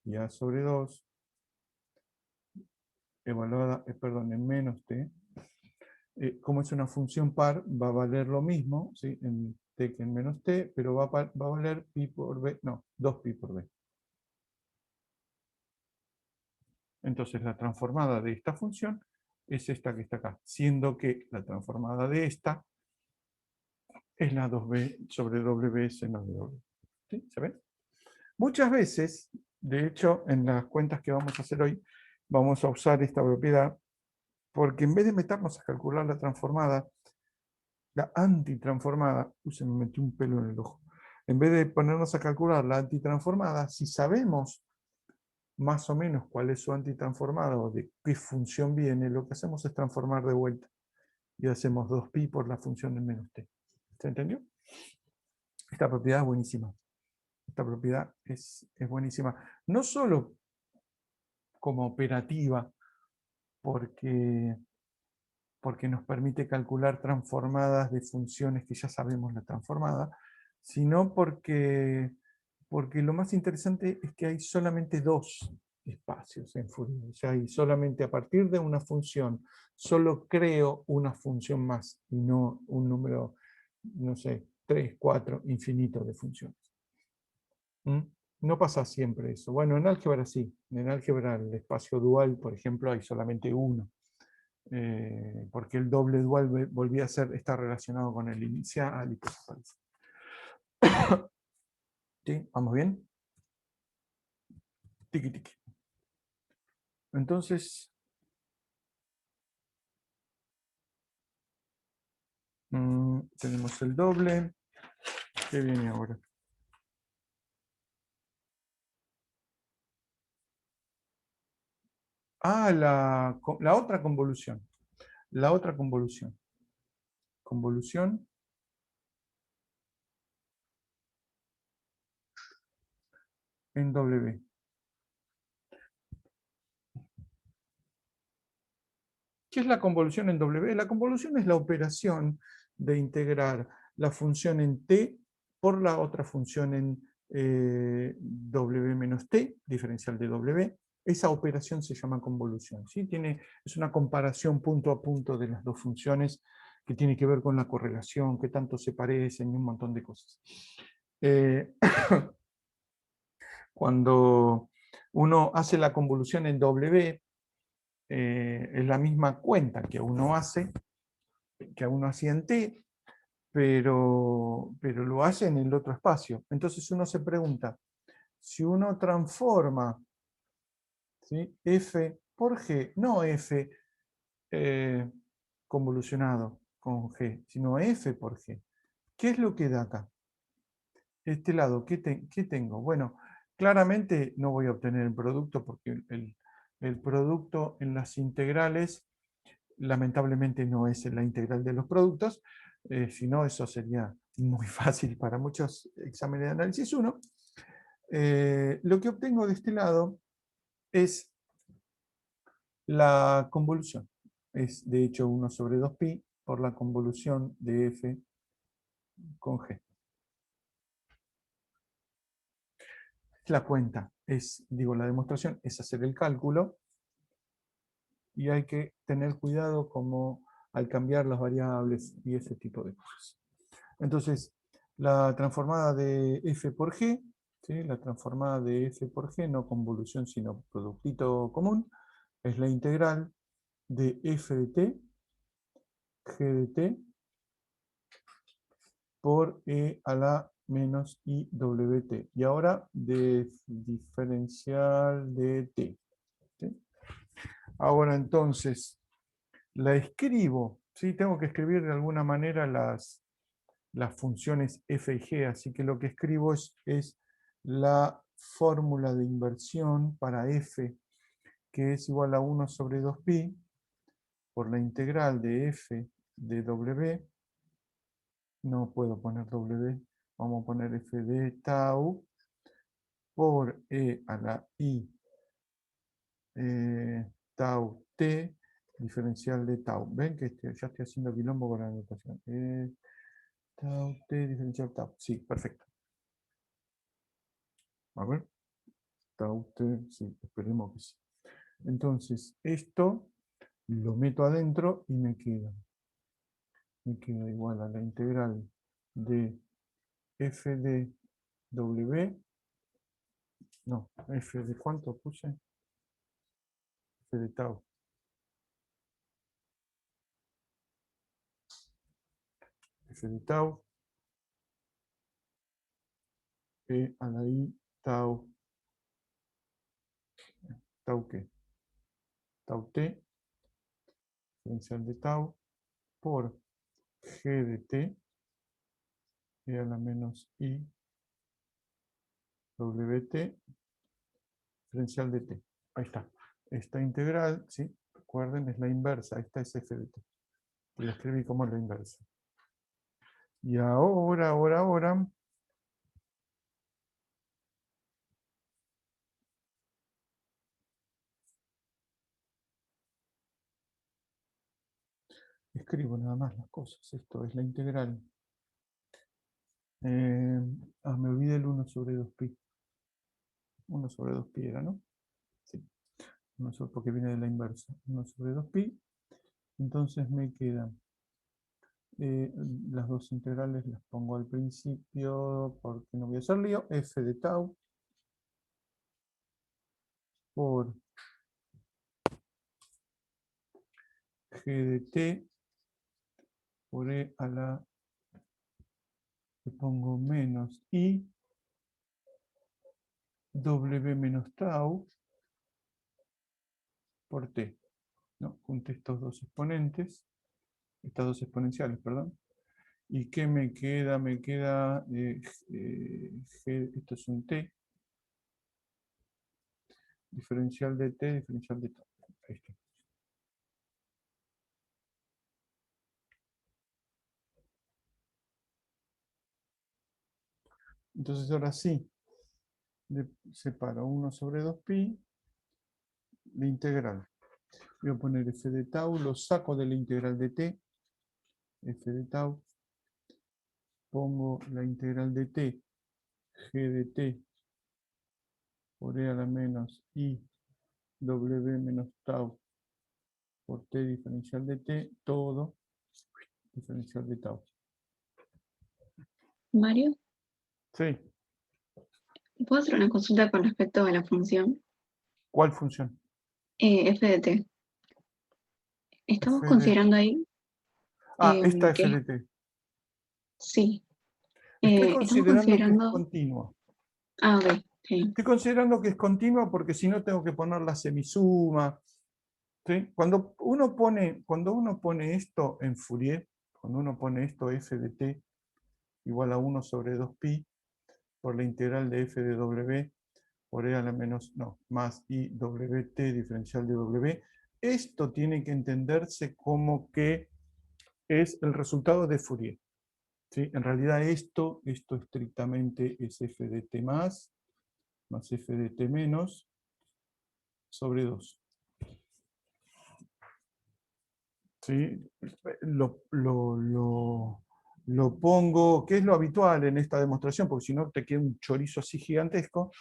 S1: y a sobre 2, evaluada, en menos t, como es una función par, va a valer lo mismo, ¿sí? En t que en menos t, pero va a valer pi por b, no, 2pi por b. Entonces la transformada de esta función es esta que está acá, siendo que la transformada de esta es la 2b sobre w seno de w. ¿Sí? ¿Se ve? Muchas veces, de hecho, en las cuentas que vamos a hacer hoy, vamos a usar esta propiedad, porque en vez de meternos a calcular la transformada, la antitransformada, se me metió un pelo en el ojo, en vez de ponernos a calcular la antitransformada, si sabemos más o menos cuál es su antitransformada o de qué función viene, lo que hacemos es transformar de vuelta y hacemos 2pi por la función de menos t. ¿Se entendió? Esta propiedad es buenísima. Esta propiedad es buenísima. No solo como operativa, porque nos permite calcular transformadas de funciones que ya sabemos la transformada, sino porque lo más interesante es que hay solamente dos espacios en Fourier. O sea, hay solamente a partir de una función, solo creo una función más y no un número, no sé, 3, 4, infinito de funciones. ¿Mm? No pasa siempre eso. Bueno, en álgebra sí. En álgebra el espacio dual, por ejemplo, hay solamente uno. Porque el doble dual volvía a estar relacionado con el inicial y cosas así. ¿Sí? ¿Vamos bien? Tiki tiki. Entonces, tenemos el doble. ¿Qué viene ahora? La otra convolución. La otra convolución. Convolución en W. ¿Qué es la convolución en W? La convolución es la operación de integrar la función en t por la otra función en W menos t, diferencial de W. Esa operación se llama convolución. ¿Sí? Es una comparación punto a punto de las dos funciones que tiene que ver con la correlación, qué tanto se parecen y un montón de cosas. Cuando uno hace la convolución en W, es la misma cuenta que uno hacía en T, pero lo hace en el otro espacio. Entonces uno se pregunta, si uno transforma, ¿sí?, F por G, no F convolucionado con G, sino F por G, ¿qué es lo que da acá? Este lado, ¿qué tengo? Bueno, claramente no voy a obtener el producto porque el producto en las integrales lamentablemente no es la integral de los productos, si no eso sería muy fácil para muchos exámenes de análisis 1. Lo que obtengo de este lado es la convolución. Es de hecho 1 sobre 2pi por la convolución de f con g. La cuenta la demostración es hacer el cálculo y hay que tener cuidado como al cambiar las variables y ese tipo de cosas. Entonces, la transformada de f por g, ¿sí?, la transformada de f por g, no convolución sino productito común, es la integral de f de t, g de t, por e a la menos i wt. Y ahora de diferencial de t. ¿Sí? Ahora entonces, la escribo, ¿sí? Tengo que escribir de alguna manera las funciones f y g, así que lo que escribo es la fórmula de inversión para f, que es igual a 1 sobre 2pi, por la integral de f de w, no puedo poner w, vamos a poner f de tau, por e a la i tau t, diferencial de tau. ¿Ven que ya estoy haciendo quilombo con la anotación? Tau t, diferencial tau. Sí, perfecto. A ver. Tau t, sí, esperemos que sí. Entonces, esto lo meto adentro y me queda igual a la integral de f de w, no, f de ¿cuánto puse? F de tau. F de tau, e a la i tau, tau qué, tau t, diferencial de tau, por g de t, e a la menos i wt, diferencial de t. Ahí está. Esta integral, ¿sí? Recuerden, es la inversa. Esta es f de t. Y la escribí como la inversa. Y ahora, escribo nada más las cosas. Esto es la integral. Me olvidé el 1 sobre 2pi. 1 sobre 2pi era, ¿no? Sí. 1 sobre, porque viene de la inversa. 1 sobre 2pi. Entonces me quedan las dos integrales, las pongo al principio porque no voy a hacer lío. F de tau por g de t por e a la, le pongo menos i w menos tau por t, ¿no? Junte estos dos exponentes, estas dos exponenciales, perdón. ¿Y qué me queda? Me queda g, esto es un t, diferencial de t, diferencial de tau. Ahí está. Entonces ahora sí, le separo 1 sobre 2pi, la integral. Voy a poner f de tau, lo saco de la integral de t, f de tau, pongo la integral de t, g de t, por e a la menos i w menos tau por t diferencial de t, todo diferencial de tau.
S2: Mario,
S1: Sí.
S2: ¿puedo hacer una consulta con respecto a la función
S1: ¿Cuál función?
S2: f de t? Estamos
S1: F de...
S2: considerando ahí
S1: esta f
S2: que
S1: de t.
S2: sí,
S1: Estoy
S2: estamos
S1: considerando que es
S2: considerando.
S1: continua.
S2: Ok, sí.
S1: Estoy considerando que es continua porque si no tengo que poner la semisuma. ¿Sí? Cuando uno pone esto en Fourier, cuando uno pone esto f de t igual a 1 sobre 2pi por la integral de f de w por e a la menos, no, más i wt diferencial de w, esto tiene que entenderse como que es el resultado de Fourier. ¿Sí? En realidad esto estrictamente es f de t más f de t menos sobre 2. ¿Sí? Lo pongo, que es lo habitual en esta demostración, porque si no te queda un chorizo así gigantesco.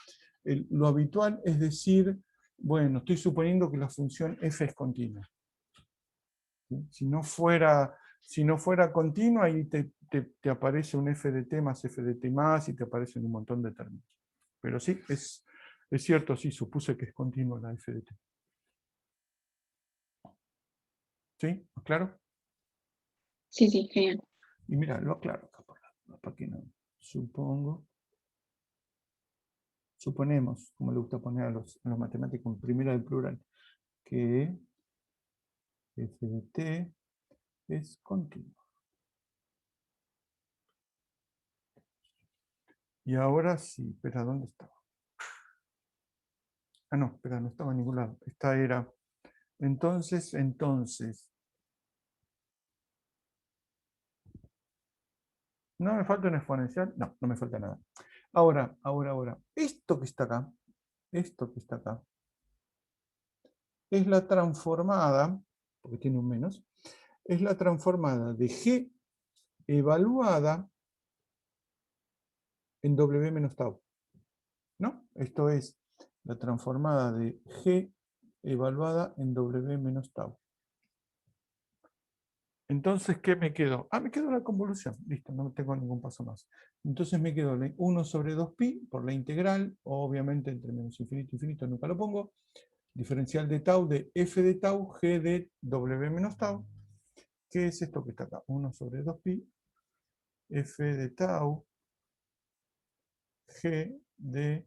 S1: Lo habitual es decir, bueno, estoy suponiendo que la función f es continua. ¿Sí? Si no fuera continua, ahí te aparece un f de t más f de t más y te aparecen un montón de términos. Pero sí, es cierto, sí, supuse que es continua la f de t. ¿Sí? ¿Claro?
S2: Sí, sí, genial.
S1: Y mira, lo aclaro acá para que no. Suponemos, como le gusta poner a los matemáticos en primera del plural, que f de t es continuo. Y ahora sí, espera, ¿dónde estaba? Ah, no, espera, no estaba en ningún lado. Esta era. Entonces. ¿No me falta un exponencial? No, no me falta nada. Ahora. Esto que está acá, es la transformada, porque tiene un menos, es la transformada de G evaluada en W menos tau. ¿No? Esto es la transformada de G evaluada en W menos tau. Entonces, ¿qué me quedó? Me quedó la convolución. Listo, no tengo ningún paso más. Entonces me quedó 1 sobre 2pi por la integral, obviamente entre menos infinito e infinito nunca lo pongo, diferencial de tau de f de tau g de w menos tau. ¿Qué es esto que está acá? 1 sobre 2pi f de tau g de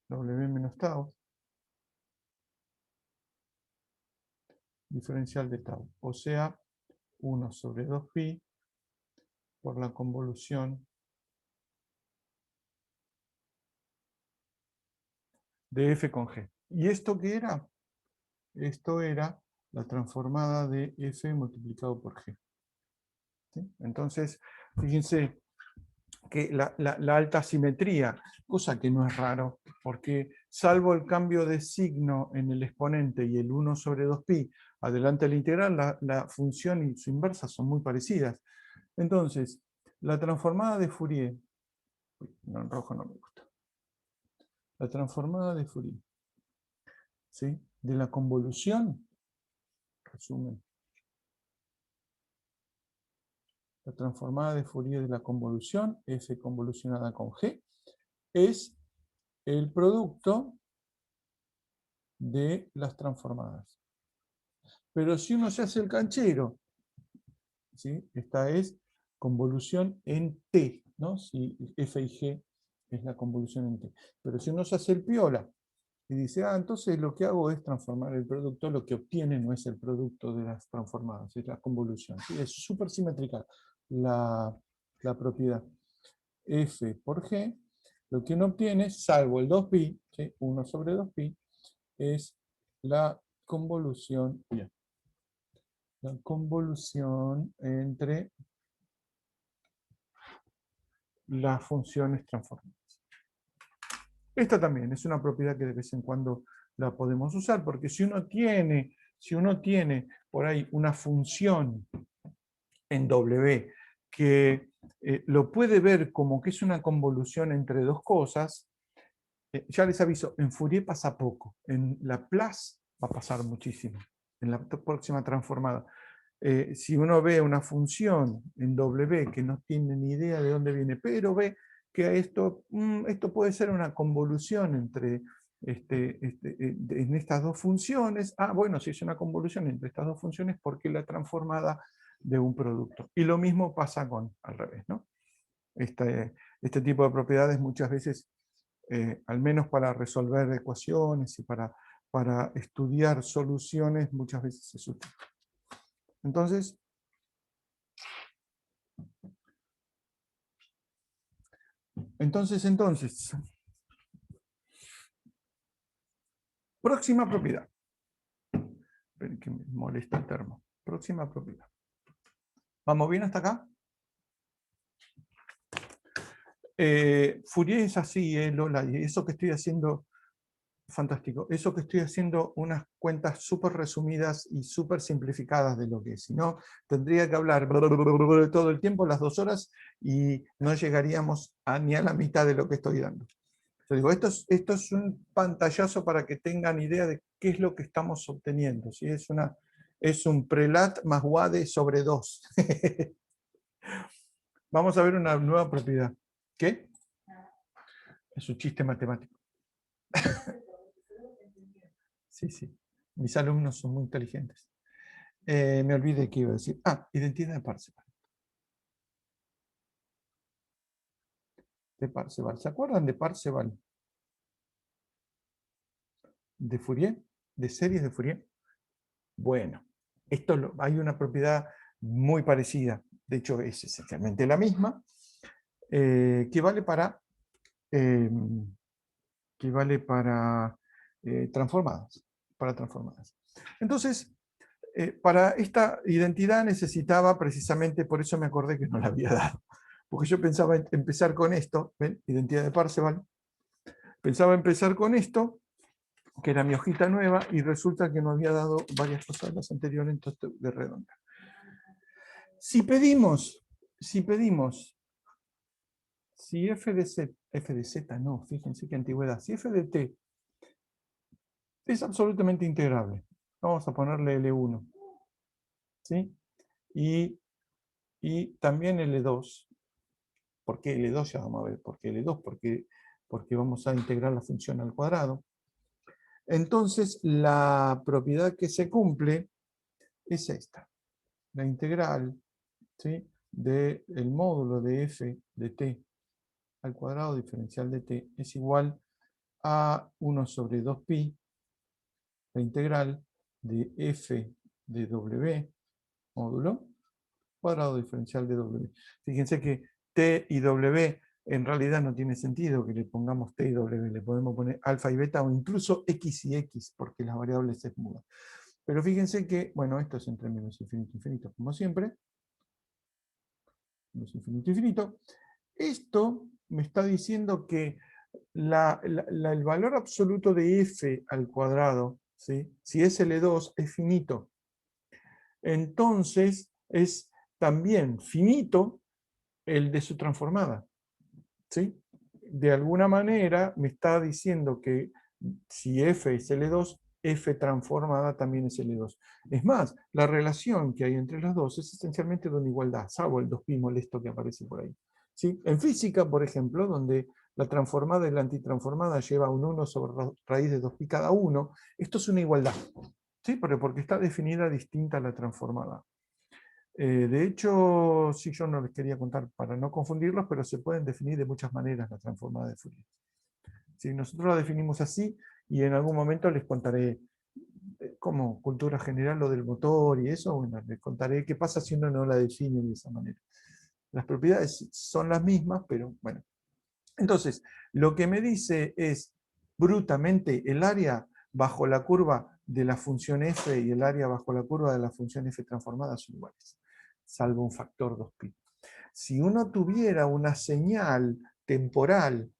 S1: w menos tau diferencial de tau. O sea, 1 sobre 2pi por la convolución de f con g. ¿Y esto qué era? Esto era la transformada de f multiplicado por g. ¿Sí? Entonces, fíjense que la alta simetría, cosa que no es raro, porque salvo el cambio de signo en el exponente y el 1 sobre 2pi, adelante la integral, la función y su inversa son muy parecidas. Entonces, la transformada de Fourier, no, en rojo no me gusta, la transformada de Fourier, ¿sí? De la convolución, resumen, la transformada de Fourier de la convolución, f convolucionada con g, es el producto de las transformadas. Pero si uno se hace el canchero, ¿sí? Esta es convolución en t, ¿no? Si f y g es la convolución en t. Pero si uno se hace el piola y dice, entonces lo que hago es transformar el producto, lo que obtiene no es el producto de las transformadas, es la convolución. ¿Sí? Es súper simétrica la propiedad. F por g, lo que uno obtiene, salvo el 2pi, ¿sí? 1 sobre 2pi, es la convolución, bien. La convolución entre las funciones transformadas. Esta también es una propiedad que de vez en cuando la podemos usar, porque si uno tiene por ahí una función en W que lo puede ver como que es una convolución entre dos cosas, ya les aviso, en Fourier pasa poco, en Laplace va a pasar muchísimo, en la próxima transformada. Si uno ve una función en W que no tiene ni idea de dónde viene, pero ve que esto puede ser una convolución entre en estas dos funciones. Bueno, si es una convolución entre estas dos funciones, ¿por qué la transformada de un producto? Y lo mismo pasa con al revés, ¿no? Este tipo de propiedades muchas veces, al menos para resolver ecuaciones y para estudiar soluciones, muchas veces es útil. Entonces, próxima propiedad. Esperen que me molesta el termo. Próxima propiedad. ¿Vamos bien hasta acá? Fourier es así, Lola, y eso que estoy haciendo, fantástico, eso que estoy haciendo unas cuentas súper resumidas y súper simplificadas de lo que es. Si no, tendría que hablar todo el tiempo, las 2 horas, y no llegaríamos ni a la mitad de lo que estoy dando. Yo digo, esto es un pantallazo para que tengan idea de qué es lo que estamos obteniendo. ¿Sí? Es un prelat más Wade sobre 2. Vamos a ver una nueva propiedad. ¿Qué? Es un chiste matemático. Sí, sí. Mis alumnos son muy inteligentes. Me olvidé que iba a decir. Identidad de Parseval. De Parseval. ¿Se acuerdan de Parseval? ¿De Fourier? ¿De series de Fourier? Bueno, hay una propiedad muy parecida. De hecho, es esencialmente la misma. Que vale para transformadas. Entonces, para esta identidad necesitaba precisamente, por eso me acordé que no la había dado, porque yo pensaba empezar con esto, ¿ven? Identidad de Parseval, pensaba empezar con esto, que era mi hojita nueva, y resulta que no había dado varias cosas las anteriores, entonces de redonda. Si pedimos, si f de z no, fíjense qué antigüedad, si f de t es absolutamente integrable, vamos a ponerle L1, ¿sí? Y también L2. ¿Por qué L2? Ya vamos a ver por qué L2, porque vamos a integrar la función al cuadrado. Entonces, la propiedad que se cumple es esta. La integral, ¿sí?, del módulo de f de t al cuadrado diferencial de t es igual a 1 sobre 2pi, la integral de f de w módulo cuadrado diferencial de w. Fíjense que t y w en realidad no tiene sentido que le pongamos t y w, le podemos poner alfa y beta o incluso x y x, porque las variables se mudan. Pero fíjense que, bueno, esto es entre menos infinito e infinito, como siempre. Menos infinito e infinito. Esto me está diciendo que el valor absoluto de f al cuadrado, ¿sí?, si es L2, es finito. Entonces, es también finito el de su transformada. ¿Sí? De alguna manera me está diciendo que si f es L2, f transformada también es L2. Es más, la relación que hay entre las dos es esencialmente de una igualdad, salvo el 2pi molesto que aparece por ahí. ¿Sí? En física, por ejemplo, donde la transformada y la antitransformada lleva un 1 sobre raíz de 2pi cada uno, esto es una igualdad. ¿Sí? Porque está definida distinta a la transformada. De hecho, sí, yo no les quería contar para no confundirlos, pero se pueden definir de muchas maneras la transformada de Fourier. Si nosotros la definimos así, y en algún momento les contaré como cultura general lo del motor y eso, bueno, les contaré qué pasa si uno no la define de esa manera. Las propiedades son las mismas, pero bueno. Entonces, lo que me dice es, brutamente, el área bajo la curva de la función f y el área bajo la curva de la función f transformada son iguales, salvo un factor 2pi. Si uno tuviera una señal temporal,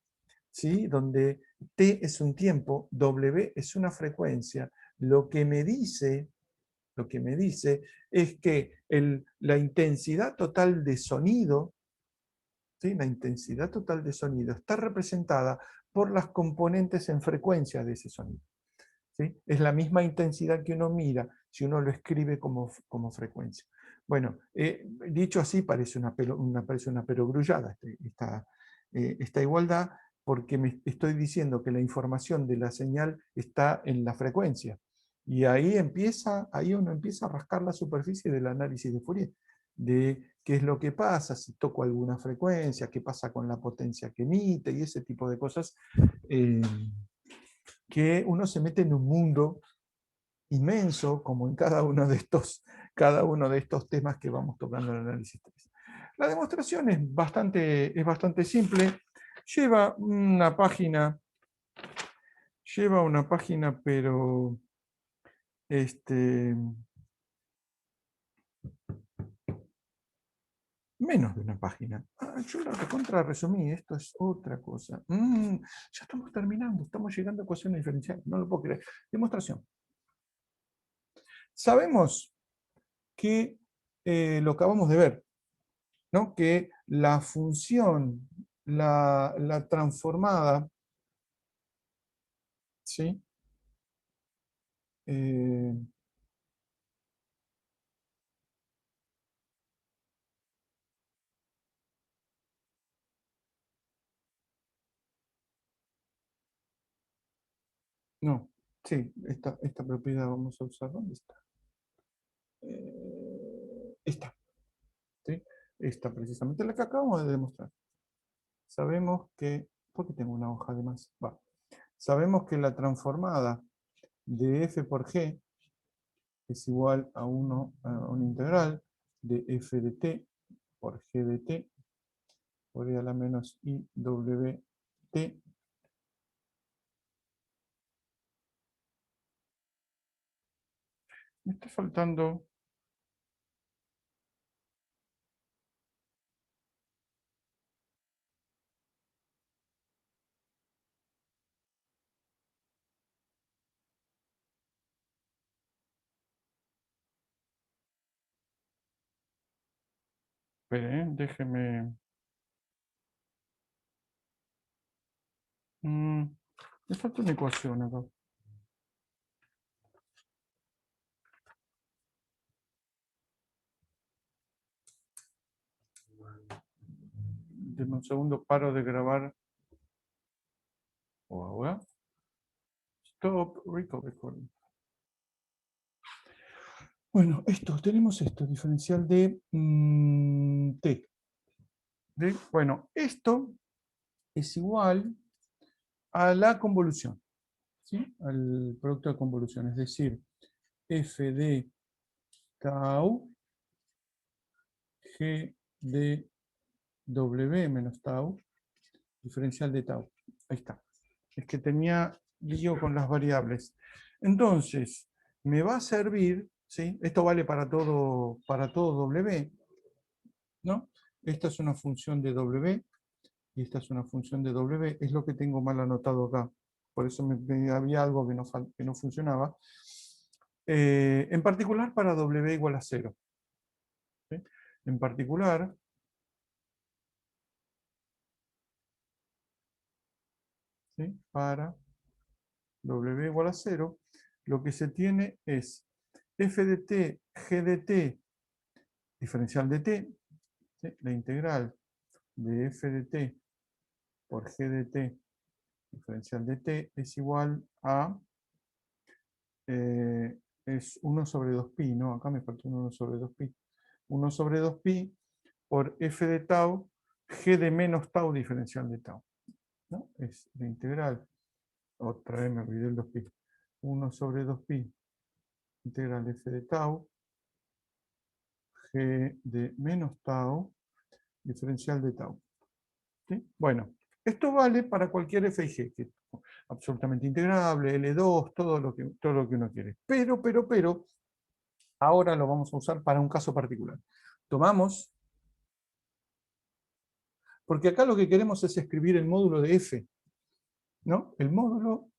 S1: ¿sí?, donde t es un tiempo, w es una frecuencia, lo que me dice es que la intensidad total de sonido, ¿sí?, la intensidad total de sonido está representada por las componentes en frecuencia de ese sonido. ¿Sí? Es la misma intensidad que uno mira si uno lo escribe como frecuencia. Bueno, dicho así parece una perogrullada esta igualdad, porque me estoy diciendo que la información de la señal está en la frecuencia. Y ahí uno empieza a rascar la superficie del análisis de Fourier, de qué es lo que pasa, si toco alguna frecuencia, qué pasa con la potencia que emite y ese tipo de cosas, que uno se mete en un mundo inmenso, como en cada uno de estos temas que vamos tocando en el análisis 3. La demostración es bastante simple. Lleva una página, pero menos de una página. Yo lo recontra resumí, esto es otra cosa. Ya estamos terminando, estamos llegando a ecuaciones diferenciales, no lo puedo creer. Demostración. Sabemos que lo acabamos de ver, ¿no?, que la función, la transformada, ¿sí? No, sí, esta propiedad vamos a usar. ¿Dónde está? Esta, ¿sí? Esta precisamente la que acabamos de demostrar. Sabemos que, ¿por qué tengo una hoja de más? Sabemos que la transformada de f por g es igual a una integral de f de t por g de t por e a la menos i w t me está faltando. Espere, déjeme. Me falta una ecuación acá. Deme un segundo, paro de grabar. O ahora. Stop recording. Bueno, tenemos esto, diferencial de t. Bueno, esto es igual a la convolución, ¿sí?, al producto de convolución, es decir, f de tau g de w menos tau, diferencial de tau. Ahí está. Es que tenía lío con las variables. Entonces, me va a servir, ¿sí?, esto vale para todo w, ¿no? Esta es una función de w y esta es una función de w, es lo que tengo mal anotado acá. Por eso había algo que no funcionaba. En particular para w igual a 0. ¿Sí? En particular, ¿sí?, para w igual a 0, lo que se tiene es f de t, g de t, diferencial de t, ¿sí?, la integral de f de t por g de t, diferencial de t, es igual a, es 1 sobre 2pi, ¿no? Acá me falta un 1 sobre 2pi. 1 sobre 2pi por f de tau, g de menos tau diferencial de tau, ¿no? Es la integral, otra vez me olvidé el 2pi, 1 sobre 2pi, integral f de tau, g de menos tau, diferencial de tau. ¿Sí? Bueno, esto vale para cualquier f y g, que absolutamente integrable, L2, todo lo que uno quiere. Pero, ahora lo vamos a usar para un caso particular. Tomamos, porque acá lo que queremos es escribir el módulo de f, ¿no? El módulo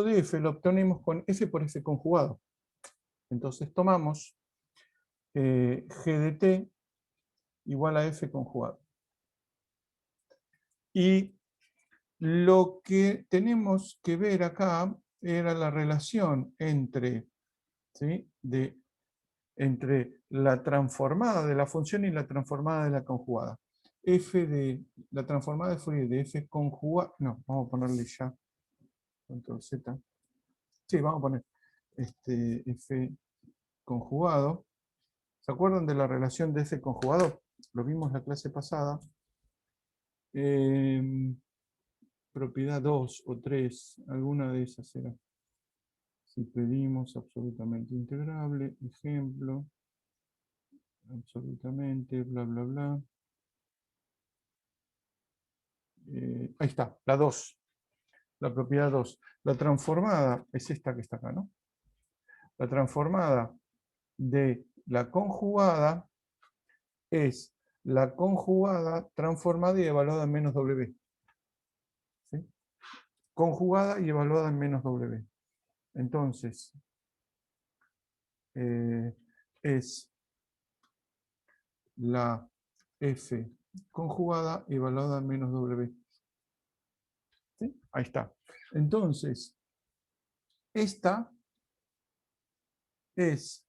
S1: de f lo obtenemos con f por f conjugado. Entonces tomamos g de t igual a f conjugado. Y lo que tenemos que ver acá era la relación entre, ¿sí?, entre la transformada de la función y la transformada de la conjugada. F de la transformada de Fourier de f conjugada, no, vamos a ponerle ya control Z. Sí, vamos a poner f conjugado. ¿Se acuerdan de la relación de f conjugado? Lo vimos la clase pasada. Propiedad 2 o 3, alguna de esas era. Si pedimos absolutamente integrable, ejemplo, absolutamente, bla, bla, bla. Ahí está, la 2, la propiedad 2. La transformada es esta que está acá, ¿no? La transformada de la conjugada es la conjugada transformada y evaluada en menos W. ¿Sí? Conjugada y evaluada en menos W. Entonces, es la F conjugada evaluada en menos W. ¿Sí? Ahí está. Entonces, esta es,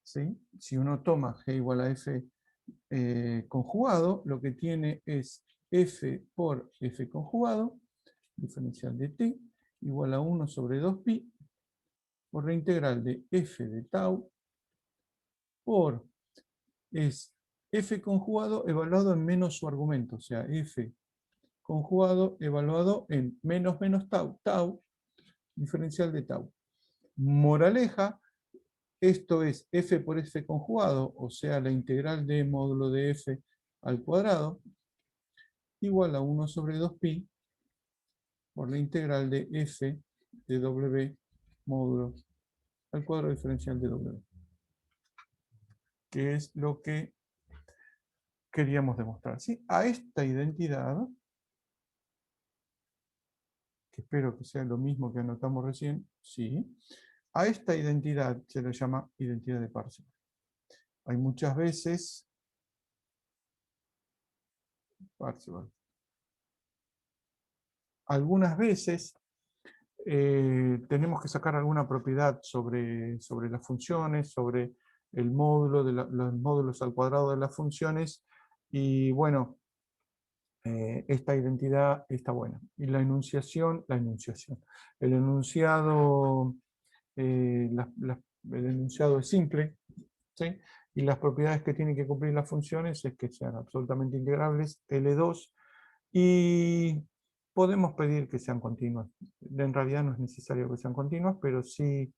S1: ¿sí?, si uno toma G igual a F conjugado, lo que tiene es F por F conjugado, diferencial de t, igual a 1 sobre 2pi, por la integral de F de tau, por, es F conjugado evaluado en menos su argumento, o sea, F conjugado evaluado en menos menos tau, tau, diferencial de tau. Moraleja, esto es f por f conjugado, o sea, la integral de módulo de f al cuadrado, igual a 1 sobre 2pi por la integral de f de w módulo al cuadrado diferencial de w. Que es lo que queríamos demostrar. ¿Sí? A esta identidad, que espero que sea lo mismo que anotamos recién, sí, a esta identidad se le llama identidad de Parseval. Hay muchas veces Parseval. Algunas veces tenemos que sacar alguna propiedad sobre las funciones, sobre el módulo de los módulos al cuadrado de las funciones, y bueno, esta identidad está buena. Y el enunciado, el enunciado es simple, ¿sí? Y las propiedades que tienen que cumplir las funciones es que sean absolutamente integrables, L2, y podemos pedir que sean continuas. En realidad no es necesario que sean continuas, pero sí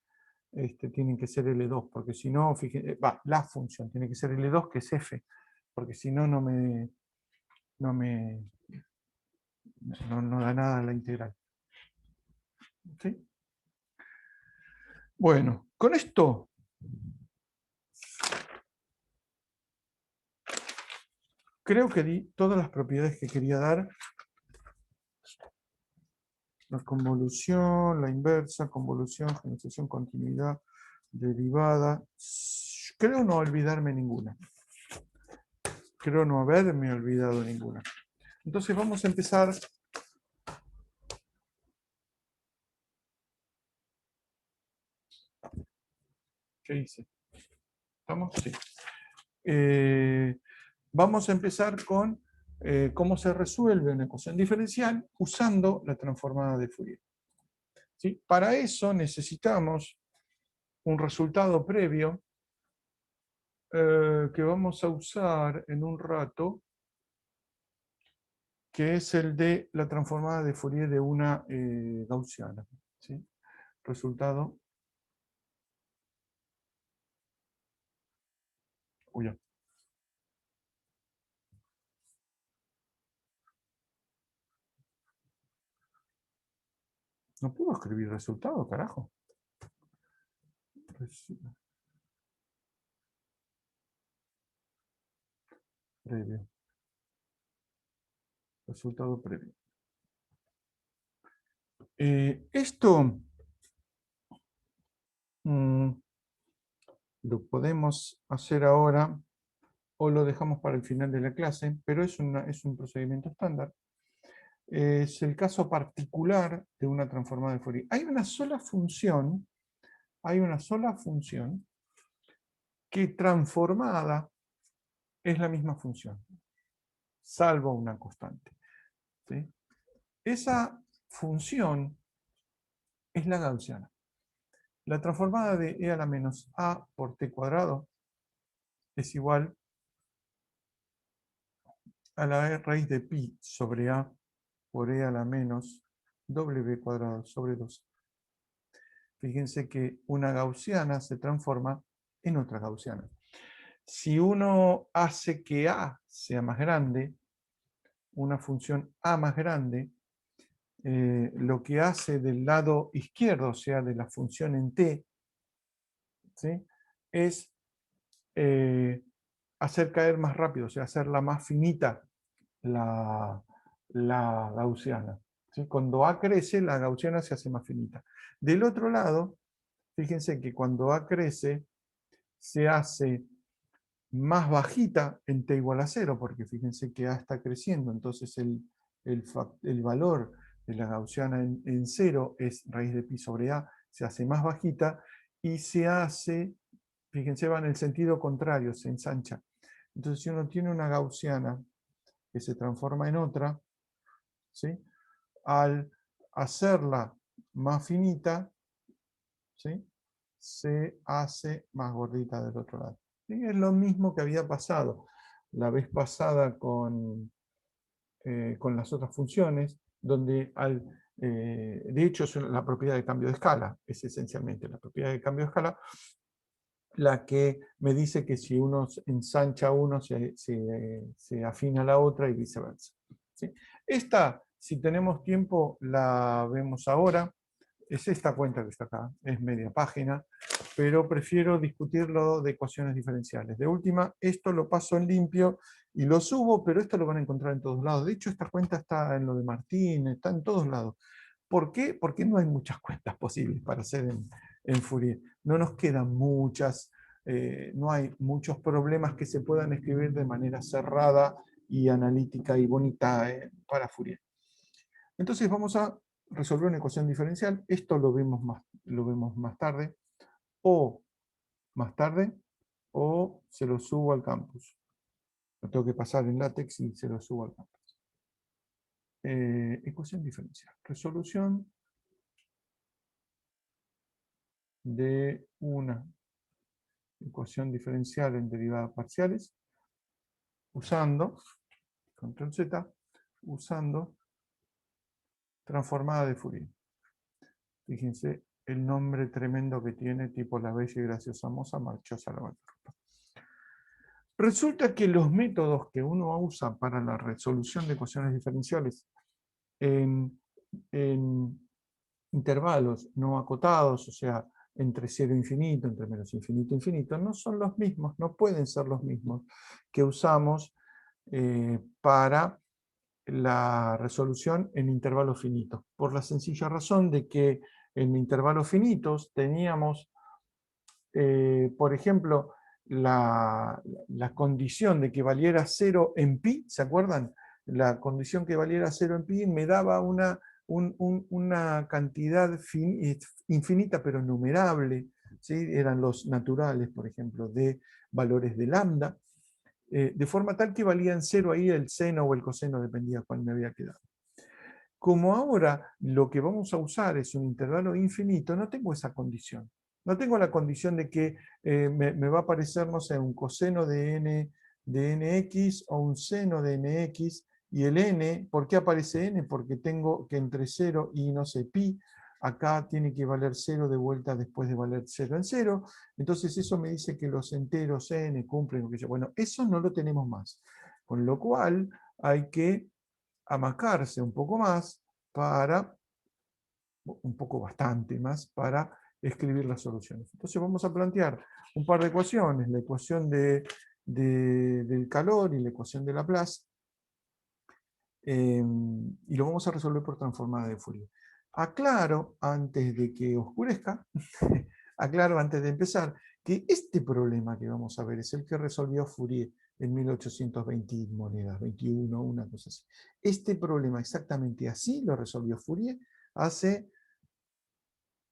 S1: tienen que ser L2, porque si no, fíjense, la función tiene que ser L2, que es F, porque si no, no da nada la integral. ¿Sí? Bueno, con esto creo que di todas las propiedades que quería dar. La convolución, la inversa, convolución, generalización, continuidad, derivada. Creo no olvidarme ninguna. Creo no haberme olvidado ninguna. Entonces vamos a empezar. ¿Qué hice? ¿Estamos? Sí. Vamos a empezar con cómo se resuelve una ecuación diferencial usando la transformada de Fourier. ¿Sí? Para eso necesitamos un resultado previo que vamos a usar en un rato, que es el de la transformada de Fourier de una gaussiana. ¿Sí? Resultado. Uy, ya. No puedo escribir resultado, carajo. Previo. Resultado previo. Esto lo podemos hacer ahora o lo dejamos para el final de la clase, pero es un procedimiento estándar. Es el caso particular de una transformada de Fourier. Hay una sola función que transformada es la misma función, salvo una constante, ¿sí? Esa función es la gaussiana. La transformada de e a la menos a por t cuadrado es igual a la raíz de pi sobre a por e a la menos w cuadrado sobre 2. Fíjense que una gaussiana se transforma en otra gaussiana. Si uno hace que a sea más grande, una función a más grande, lo que hace del lado izquierdo, o sea, de la función en t, ¿sí?, es hacer caer más rápido, o sea, hacerla más finita la gaussiana, ¿sí? Cuando a crece, la gaussiana se hace más finita. Del otro lado, fíjense que cuando a crece, se hace más bajita en t igual a 0, porque fíjense que a está creciendo, entonces el valor de la gaussiana en 0 es raíz de pi sobre a, se hace más bajita y se hace, fíjense, va en el sentido contrario, se ensancha. Entonces, si uno tiene una gaussiana que se transforma en otra, ¿sí?, al hacerla más finita, ¿sí?, se hace más gordita del otro lado. ¿Sí? Es lo mismo que había pasado la vez pasada con las otras funciones, donde de hecho es la propiedad de cambio de escala, es esencialmente la propiedad de cambio de escala la que me dice que si uno ensancha uno, se afina la otra y viceversa, ¿sí? Esta, si tenemos tiempo, la vemos ahora. Es esta cuenta que está acá, es media página, pero prefiero discutirlo de ecuaciones diferenciales. De última, esto lo paso en limpio y lo subo, pero esto lo van a encontrar en todos lados. De hecho, esta cuenta está en lo de Martín, está en todos lados. ¿Por qué? Porque no hay muchas cuentas posibles para hacer en Fourier. No nos quedan muchas, no hay muchos problemas que se puedan escribir de manera cerrada y analítica y bonita para Fourier. Entonces vamos a resolver una ecuación diferencial. Esto lo vemos más tarde, o se lo subo al campus. Lo tengo que pasar en LaTeX y se lo subo al campus. Ecuación diferencial. Resolución de una ecuación diferencial en derivadas parciales usando, control Z, usando transformada de Fourier. Fíjense el nombre tremendo que tiene, tipo la bella y graciosa moza marchosa la Valderrama. Resulta que los métodos que uno usa para la resolución de ecuaciones diferenciales en intervalos no acotados, o sea, entre 0 e infinito, entre menos infinito e infinito, no son los mismos, no pueden ser los mismos que usamos para la resolución en intervalos finitos, por la sencilla razón de que en intervalos finitos teníamos, por ejemplo, la condición de que valiera 0 en pi, ¿se acuerdan? La condición que valiera 0 en pi me daba una cantidad infinita pero numerable, ¿sí? Eran los naturales, por ejemplo, de valores de lambda, de forma tal que valían 0 ahí el seno o el coseno, dependía cuál me había quedado. Como ahora lo que vamos a usar es un intervalo infinito, no tengo esa condición. No tengo la condición de que me va a aparecer, no sé, un coseno de nx o un seno de nx, y el n, ¿por qué aparece n? Porque tengo que entre 0 y, no sé, pi, acá tiene que valer 0 de vuelta después de valer 0 en 0. Entonces eso me dice que los enteros n cumplen lo que yo. Bueno, eso no lo tenemos más. Con lo cual hay que amacarse un poco más para un poco bastante más para escribir las soluciones. Entonces vamos a plantear un par de ecuaciones, la ecuación del calor y la ecuación de Laplace, y lo vamos a resolver por transformada de Fourier. Aclaro, antes de que oscurezca, aclaro antes de empezar, que este problema que vamos a ver es el que resolvió Fourier en 1820 monedas, 21, una cosa así. Este problema exactamente así lo resolvió Fourier hace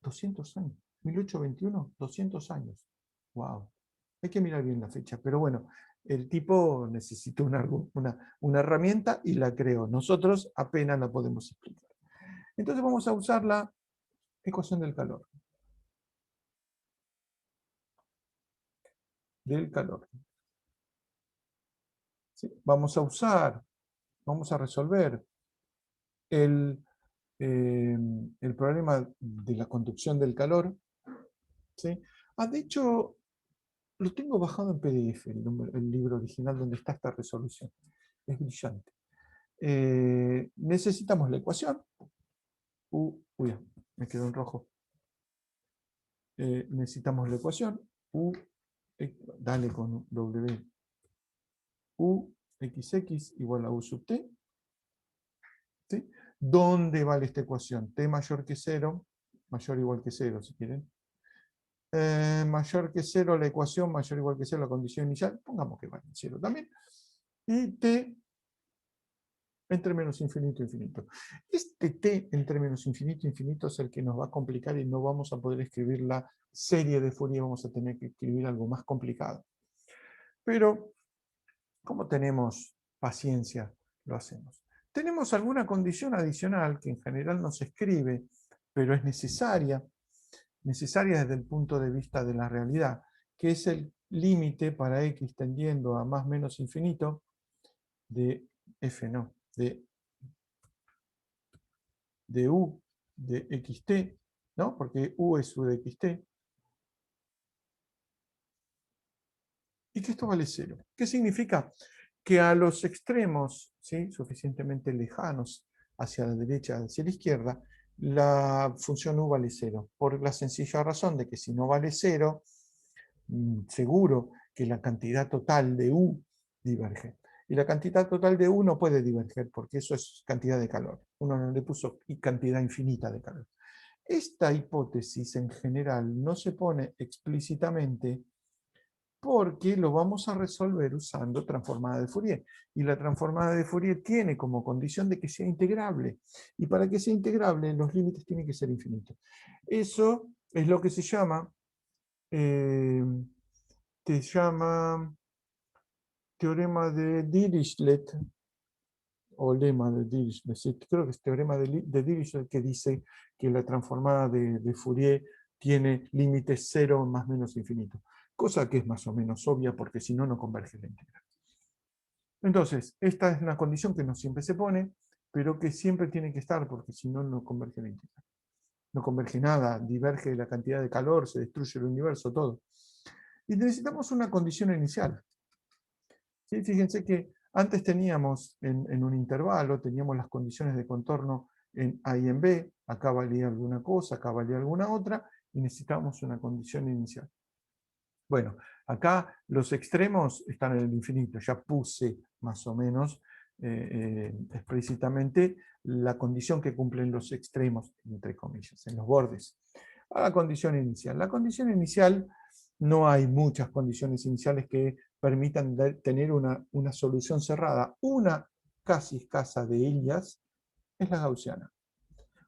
S1: 200 años. 1821, 200 años. Wow. Hay que mirar bien la fecha, pero bueno, el tipo necesitó una herramienta y la creó. Nosotros apenas la podemos explicar. Entonces vamos a usar la ecuación del calor. Del calor. ¿Sí? Vamos a resolver el problema de la conducción del calor. ¿Sí? De hecho, lo tengo bajado en PDF, el libro original donde está esta resolución. Es brillante. Necesitamos la ecuación. Uy, me quedó en rojo. Necesitamos la ecuación. Dale con W. XX igual a U sub T. ¿Sí? ¿Dónde vale esta ecuación? T mayor que 0, mayor o igual que 0, si quieren. Mayor que 0 la ecuación, mayor o igual que 0 la condición inicial. Pongamos que vale 0 también. Y T entre menos infinito e infinito. Este T entre menos infinito e infinito es el que nos va a complicar y no vamos a poder escribir la serie de Fourier, vamos a tener que escribir algo más complicado. Pero, como tenemos paciencia, lo hacemos. Tenemos alguna condición adicional que en general no se escribe, pero es necesaria desde el punto de vista de la realidad, que es el límite para x tendiendo a más menos infinito de f, no, de u de xt, ¿no? Porque u es u de xt. Y que esto vale 0. ¿Qué significa? Que a los extremos, ¿sí?, suficientemente lejanos hacia la derecha, hacia la izquierda, la función u vale 0. Por la sencilla razón de que si no vale 0, seguro que la cantidad total de u diverge. Y la cantidad total de u no puede diverger porque eso es cantidad de calor. Uno no le puso cantidad infinita de calor. Esta hipótesis en general no se pone explícitamente porque lo vamos a resolver usando transformada de Fourier. Y la transformada de Fourier tiene como condición de que sea integrable. Y para que sea integrable, los límites tienen que ser infinitos. Eso es lo que se llama, teorema de Dirichlet, o lema de Dirichlet. Sí, creo que es teorema de Dirichlet que dice que la transformada de Fourier tiene límites 0 más menos infinito. Cosa que es más o menos obvia porque si no, no converge la integral. Entonces, esta es una condición que no siempre se pone, pero que siempre tiene que estar porque si no, no converge la integral. No converge nada, diverge la cantidad de calor, se destruye el universo, todo. Y necesitamos una condición inicial. ¿Sí? Fíjense que antes teníamos en un intervalo, teníamos las condiciones de contorno en A y en B, acá valía alguna cosa, acá valía alguna otra, y necesitamos una condición inicial. Bueno, acá los extremos están en el infinito, ya puse más o menos explícitamente la condición que cumplen los extremos, entre comillas, en los bordes. A la condición inicial. La condición inicial, no hay muchas condiciones iniciales que permitan tener una solución cerrada. Una casi escasa de ellas es la gaussiana.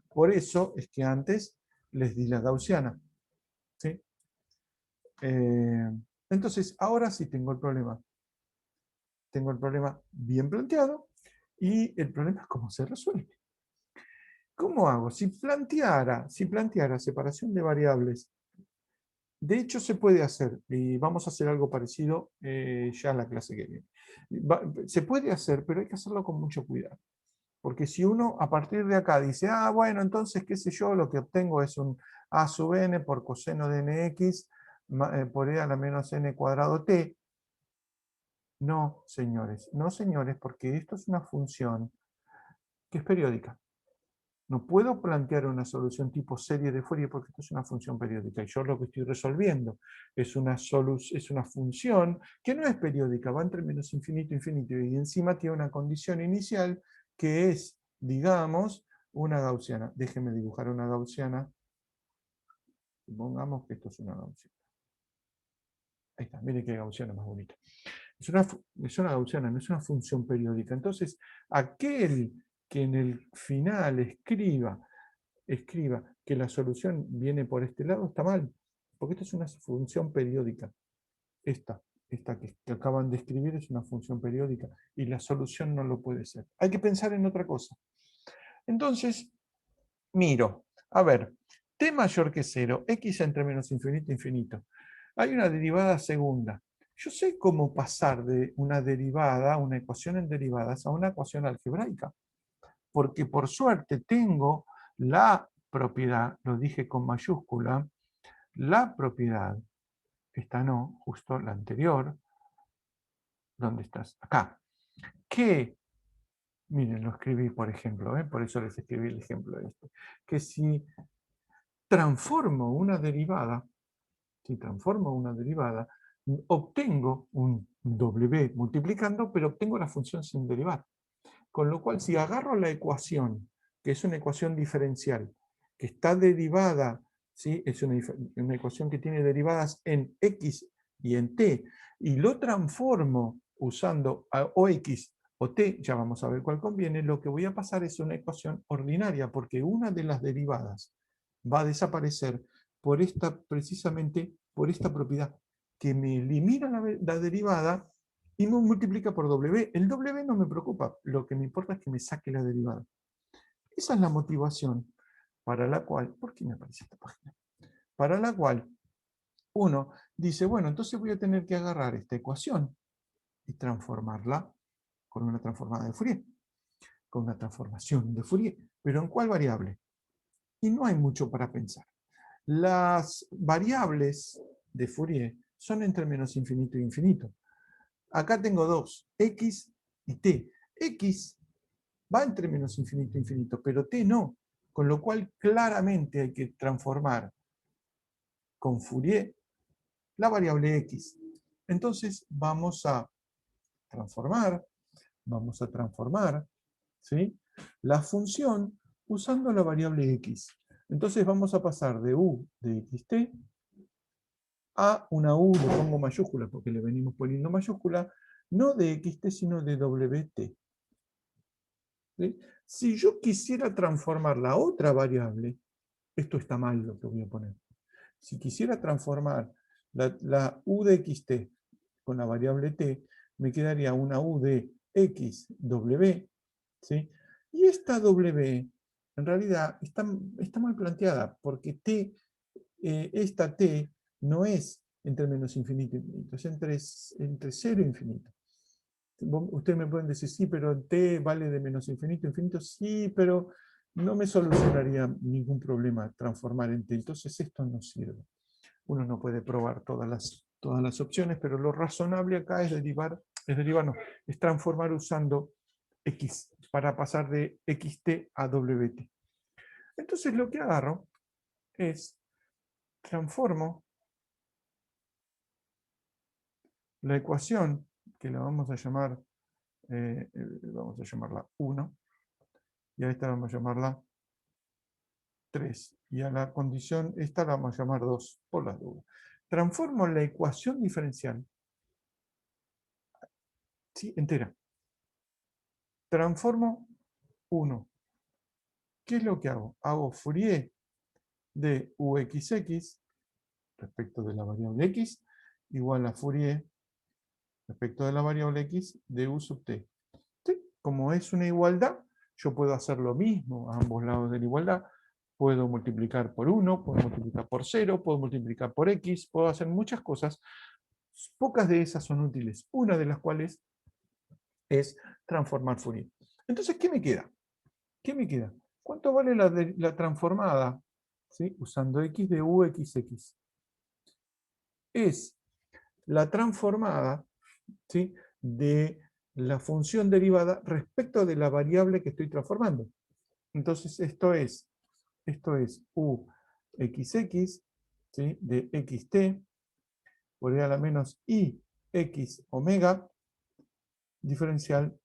S1: Por eso es que antes les di la gaussiana. ¿Sí? Entonces, ahora sí tengo el problema. Tengo el problema bien planteado y el problema es cómo se resuelve. ¿Cómo hago? Si planteara separación de variables, de hecho se puede hacer, y vamos a hacer algo parecido ya en la clase que viene. Se puede hacer, pero hay que hacerlo con mucho cuidado. Porque si uno a partir de acá dice, bueno, entonces, qué sé yo, lo que obtengo es un a sub n por coseno de nx por e a la menos n cuadrado t. No, señores, porque esto es una función que es periódica. No puedo plantear una solución tipo serie de Fourier porque esto es una función periódica y yo lo que estoy resolviendo es una función que no es periódica, va entre menos infinito e infinito y encima tiene una condición inicial que es, digamos, una gaussiana. Déjenme dibujar una gaussiana. Supongamos que esto es una gaussiana. Ahí está, miren qué gaussiana más bonita. Es una gaussiana, no es una función periódica. Entonces, aquel que en el final escriba que la solución viene por este lado, está mal, porque esta es una función periódica. Esta que acaban de escribir es una función periódica y la solución no lo puede ser. Hay que pensar en otra cosa. Entonces, miro, a ver, t mayor que 0, x entre menos infinito e infinito. Hay una derivada segunda. Yo sé cómo pasar de una derivada, una ecuación en derivadas, a una ecuación algebraica. Porque por suerte tengo la propiedad, lo dije con mayúscula, la propiedad, esta no, justo la anterior, ¿dónde estás? Acá, que, miren, lo escribí por ejemplo, por eso les escribí el ejemplo este, que si transformo una derivada, obtengo un W multiplicando, pero obtengo la función sin derivar. Con lo cual, si agarro la ecuación, que es una ecuación diferencial, que está derivada, ¿sí? Es una ecuación que tiene derivadas en x y en t, y lo transformo usando o x o t, ya vamos a ver cuál conviene, lo que voy a pasar es una ecuación ordinaria, porque una de las derivadas va a desaparecer precisamente por esta propiedad, que me elimina la derivada y me multiplica por W. El W no me preocupa, lo que me importa es que me saque la derivada. Esa es la motivación para la cual, ¿por qué me aparece esta página? Para la cual uno dice, bueno, entonces voy a tener que agarrar esta ecuación y transformarla con una transformada de Fourier, con una transformación de Fourier. ¿Pero en cuál variable? Y no hay mucho para pensar. Las variables de Fourier son entre menos infinito e infinito. Acá tengo dos, x y t. X va entre menos infinito e infinito, pero t no. Con lo cual claramente hay que transformar con Fourier la variable x. Entonces vamos a transformar, ¿sí? La función usando la variable x. Entonces vamos a pasar de u de xt a una u, le pongo mayúscula porque le venimos poniendo mayúscula, no de xt sino de wt. ¿Sí? Si yo quisiera transformar la otra variable, esto está mal lo que voy a poner. Si quisiera transformar la u de xt con la variable t, me quedaría una u de x w, ¿sí? Y esta w en realidad está mal planteada, porque esta t no es entre menos infinito e infinito, es entre 0 e infinito. Ustedes me pueden decir, sí, pero t vale de menos infinito a infinito. Sí, pero no me solucionaría ningún problema transformar en t. Entonces esto no sirve. Uno no puede probar todas las opciones, pero lo razonable acá es es transformar usando x para pasar de xt a wt. Entonces lo que agarro es transformo la ecuación, que la vamos a llamarla 1, y a esta vamos a llamarla 3, y a la condición esta la vamos a llamar 2, por las dudas. Transformo la ecuación diferencial, ¿sí? Entera. Transformo 1. ¿Qué es lo que hago? Hago Fourier de uxx respecto de la variable x igual a Fourier respecto de la variable x de u sub t. ¿Sí? Como es una igualdad, yo puedo hacer lo mismo a ambos lados de la igualdad. Puedo multiplicar por 1, puedo multiplicar por 0, puedo multiplicar por x, puedo hacer muchas cosas. Pocas de esas son útiles, una de las cuales es transformar Fourier. Entonces, ¿qué me queda? ¿Qué me queda? ¿Cuánto vale la transformada? ¿Sí? Usando x de uxx. Es la transformada, ¿sí? De la función derivada respecto de la variable que estoy transformando. Entonces esto es u xx, ¿sí? De xt por e a la menos i x omega diferencial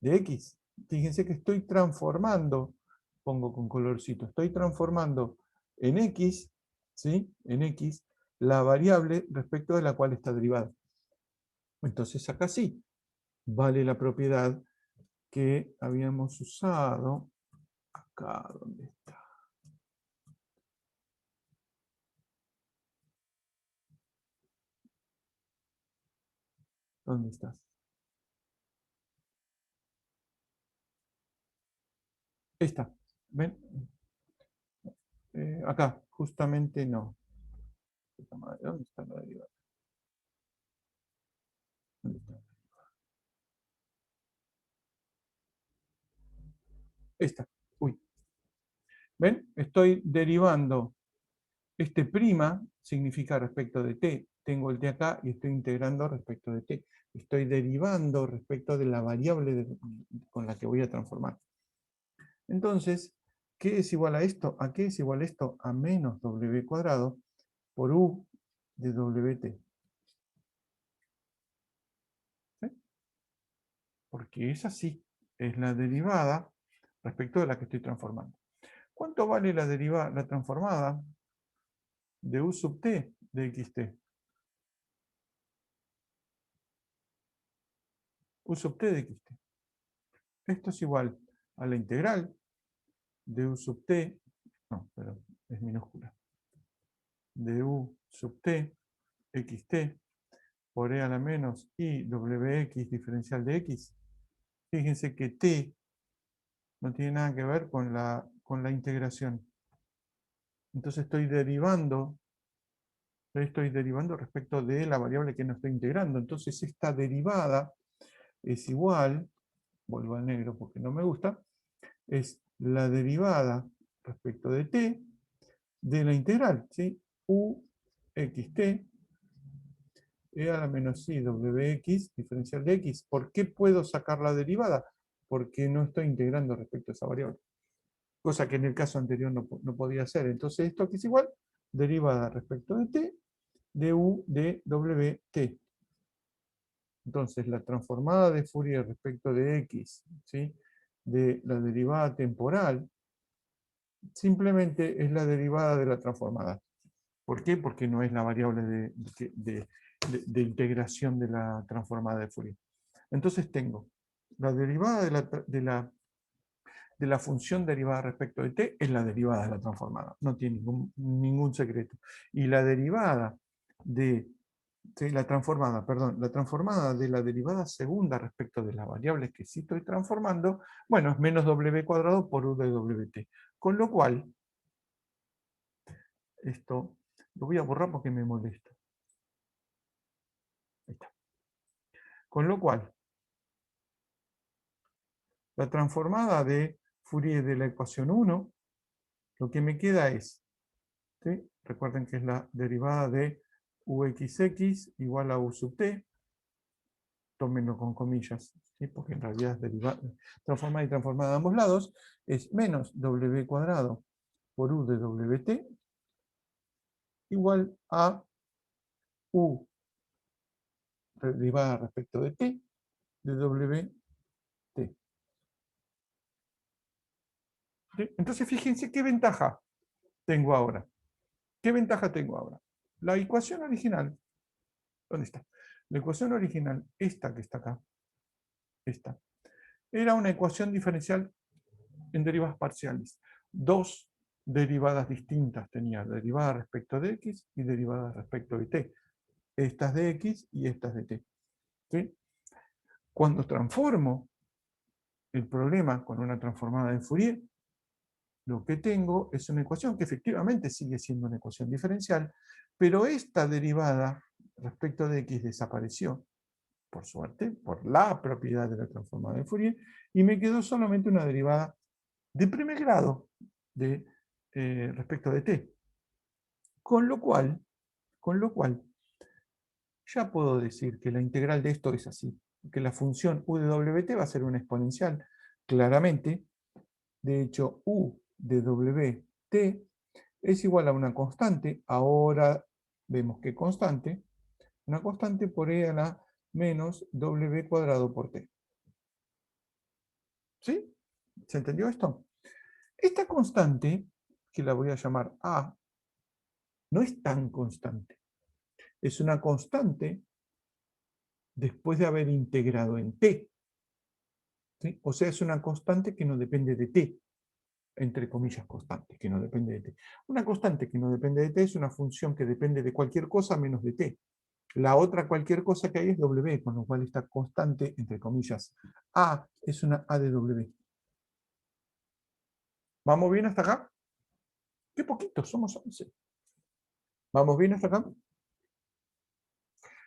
S1: de x. Fíjense que estoy transformando, pongo con colorcito, estoy transformando en x, ¿sí? En x, la variable respecto de la cual está derivada. Entonces acá sí, vale la propiedad que habíamos usado. Acá, ¿dónde está? ¿Dónde estás? Esta, ¿ven? Acá, justamente no. ¿Dónde está la derivada? ¿Dónde está? Esta. Uy. ¿Ven? Estoy derivando. Este prima significa respecto de t. Tengo el t acá y estoy integrando respecto de t. Estoy derivando respecto de la variable con la que voy a transformar. Entonces, ¿qué es igual a esto? ¿A qué es igual esto? A menos w cuadrado por u de wt. ¿Sí? Porque es así. Es la derivada respecto de la que estoy transformando. ¿Cuánto vale la derivada, la transformada de u sub t de xt? U sub t de xt. Esto es igual a la integral de u sub t, no, perdón, es minúscula, de u sub t xt por e a la menos i wx diferencial de x. Fíjense que t no tiene nada que ver con la integración. Entonces estoy derivando respecto de la variable que no estoy integrando. Entonces esta derivada es igual, vuelvo al negro porque no me gusta, es la derivada respecto de t de la integral, ¿sí? U xt e a la menos i wx diferencial de x. ¿Por qué puedo sacar la derivada? Porque no estoy integrando respecto a esa variable. Cosa que en el caso anterior no podía hacer. Entonces esto aquí es igual, derivada respecto de t de u de wt. Entonces la transformada de Fourier respecto de x, ¿sí? De la derivada temporal, simplemente es la derivada de la transformada. ¿Por qué? Porque no es la variable de integración de la transformada de Fourier. Entonces tengo la derivada de la función derivada respecto de t es la derivada de la transformada. No tiene ningún secreto. Y la derivada de la transformada de la derivada segunda respecto de las variables que sí estoy transformando, bueno, es menos w cuadrado por u de wt. Con lo cual, esto lo voy a borrar porque me molesta. Ahí está. Con lo cual, la transformada de Fourier de la ecuación 1, lo que me queda es, ¿sí? Recuerden que es la derivada de uxx igual a u sub t, tómenlo con comillas, ¿sí? Porque en realidad es derivada, transformada y transformada a ambos lados, es menos w cuadrado por u de wt igual a u derivada respecto de t de wt. ¿Sí? Entonces fíjense qué ventaja tengo ahora. ¿Qué ventaja tengo ahora? La ecuación original, ¿dónde está? La ecuación original, esta que está acá, esta, era una ecuación diferencial en derivadas parciales. Dos derivadas distintas tenía, derivada respecto de x y derivada respecto de t. Estas de x y estas de t. ¿Sí? Cuando transformo el problema con una transformada de Fourier, lo que tengo es una ecuación que efectivamente sigue siendo una ecuación diferencial, pero esta derivada respecto de x desapareció, por suerte, por la propiedad de la transformada de Fourier, y me quedó solamente una derivada de primer grado de, respecto de t. Con lo cual, ya puedo decir que la integral de esto es así, que la función u de wt va a ser una exponencial, claramente, De hecho, U de WT es igual a una constante. Ahora vemos que constante, una constante por E a la menos W cuadrado por T. ¿Sí? ¿Se entendió esto? Esta constante, que la voy a llamar A, no es tan constante. Es una constante después de haber integrado en T. ¿Sí? O sea, es una constante que no depende de T. Entre comillas, constante, que no depende de T. Una constante que no depende de T es una función que depende de cualquier cosa menos de T. La otra cualquier cosa que hay es W, con lo cual esta constante, entre comillas, A, es una A de W. ¿Vamos bien hasta acá? Qué poquito, somos 11. ¿Vamos bien hasta acá?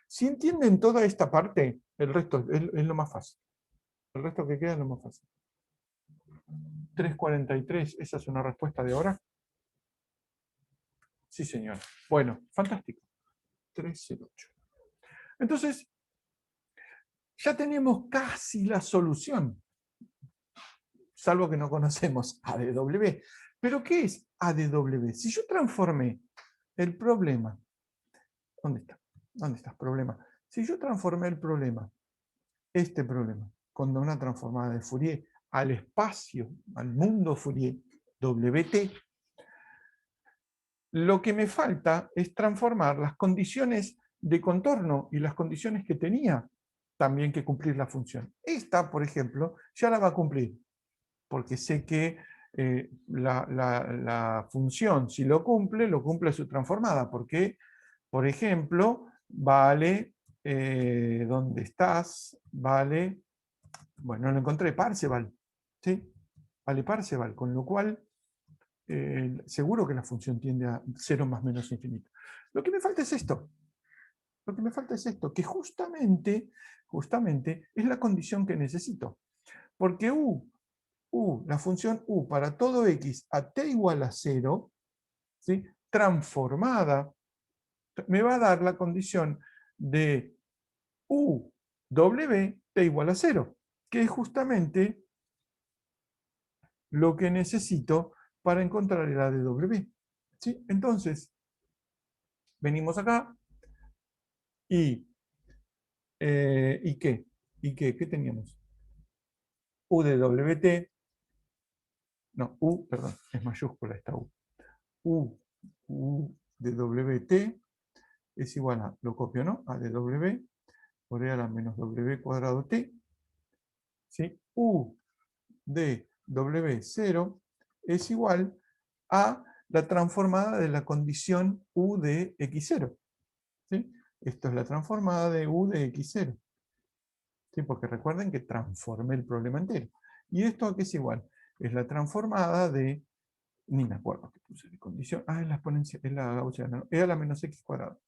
S1: Si entienden toda esta parte, el resto es lo más fácil. El resto que queda es lo más fácil. 3.43, ¿esa es una respuesta de ahora? Sí, señor. Bueno, fantástico. 308. Entonces, ya tenemos casi la solución, salvo que no conocemos ADW. ¿Pero qué es ADW? Si yo transformé el problema, ¿dónde está? ¿Dónde está el problema? Si yo transformé el problema, este problema, con una transformada de Fourier al espacio, al mundo Fourier, WT, lo que me falta es transformar las condiciones de contorno y las condiciones que tenía también que cumplir la función. Esta, por ejemplo, ya la va a cumplir, porque sé que la función, si lo cumple su transformada, porque, por ejemplo, vale, ¿dónde estás? Vale, bueno, lo encontré, Parseval, ¿sí? Vale Parseval, con lo cual seguro que la función tiende a 0 más menos infinito. Lo que me falta es esto. Lo que me falta es esto, que justamente es la condición que necesito. Porque la función U para todo X a T igual a 0, ¿sí? Transformada, me va a dar la condición de U W T igual a 0, que es justamente lo que necesito para encontrar el ADW. ¿Sí? Entonces, venimos acá y ¿qué? ¿Y qué? ¿Qué teníamos? U de WT, no, U, perdón, es mayúscula esta U. U de WT es igual a, lo copio, ¿no? A de W por E a la menos W cuadrado T. ¿Sí? U de W0 es igual a la transformada de la condición U de X0. ¿Sí? Esto es la transformada de U de X0. ¿Sí? Porque recuerden que transformé el problema entero. ¿Y esto a qué es igual? Es la transformada de, ni me acuerdo qué puse de condición, es la exponencia, es la gaussiana, ¿no? E a la menos x cuadrado.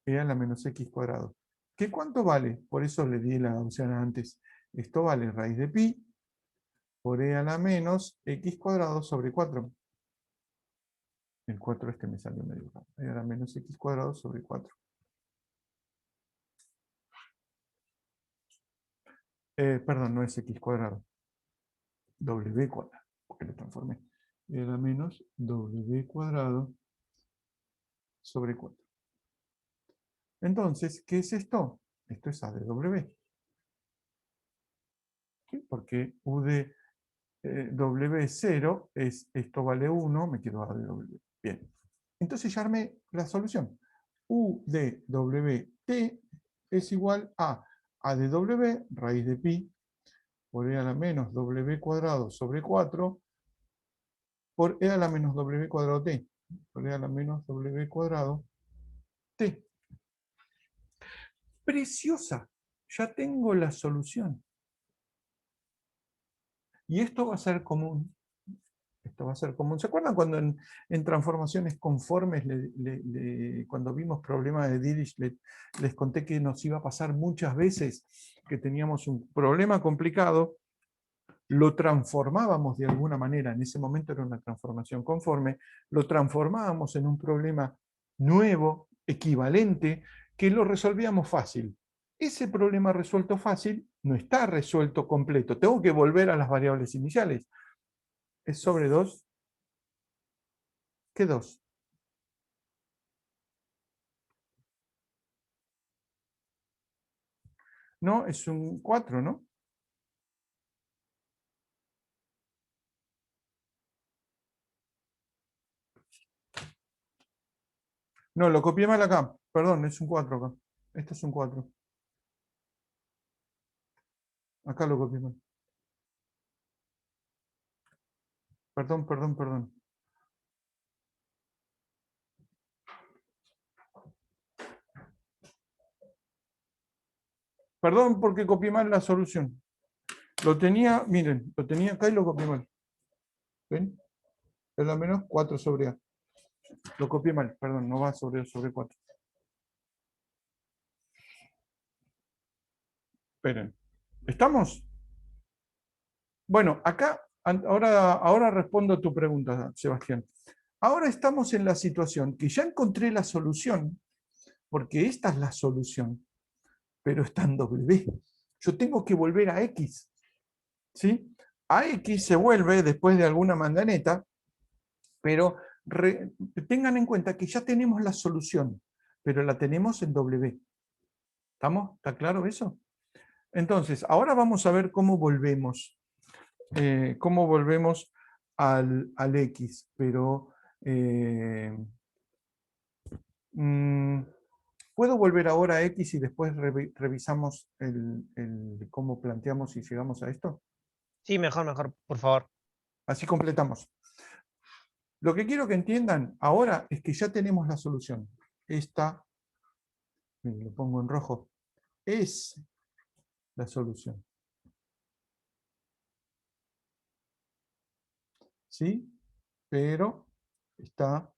S1: E a la menos x cuadrado. ¿Qué cuánto vale? Por eso le di la gaussiana antes. Esto vale raíz de pi por e a la menos x cuadrado sobre 4. El 4 este me salió medio raro. E a la menos x cuadrado sobre 4. Perdón, no es x cuadrado. W cuadrado, porque lo transformé. E a la menos w cuadrado sobre 4. Entonces, ¿qué es esto? Esto es a de w. ¿Sí? Porque u de W0 es, esto vale 1, me quedo a de W. Bien. Entonces ya armé la solución. U de WT es igual a de W, raíz de pi, por e a la menos W cuadrado sobre 4, por e a la menos W cuadrado T, por e a la menos W cuadrado T. Preciosa, ya tengo la solución. Y esto va a ser común. Esto va a ser común. ¿Se acuerdan cuando en transformaciones conformes, cuando vimos problemas de Dirichlet, les conté que nos iba a pasar muchas veces que teníamos un problema complicado, lo transformábamos de alguna manera, en ese momento era una transformación conforme, lo transformábamos en un problema nuevo, equivalente, que lo resolvíamos fácil. Ese problema resuelto fácil no está resuelto completo. Tengo que volver a las variables iniciales. Es sobre 2. ¿Qué 2? No, es un 4, ¿no? No, lo copié mal acá. Perdón, es un 4 acá. Esto es un 4. Acá lo copié mal. Perdón, perdón, perdón. Perdón porque copié mal la solución. Lo tenía, miren, lo tenía acá y lo copié mal. ¿Ven? Es lo menos 4 sobre A. Lo copié mal, perdón, no va sobre 4. Esperen. ¿Estamos? Bueno, acá, ahora respondo a tu pregunta, Sebastián. Ahora estamos en la situación que ya encontré la solución, porque esta es la solución, pero está en W. Yo tengo que volver a X. ¿Sí? A X se vuelve después de alguna manganeta, pero tengan en cuenta que ya tenemos la solución, pero la tenemos en W. ¿Estamos? ¿Está claro eso? Entonces, ahora vamos a ver cómo volvemos. Cómo volvemos al X, pero ¿puedo volver ahora a X y después revisamos cómo planteamos y llegamos a esto?
S3: Sí, mejor, por favor.
S1: Así completamos. Lo que quiero que entiendan ahora es que ya tenemos la solución. Esta, lo pongo en rojo, es la solución. ¿Sí? Pero está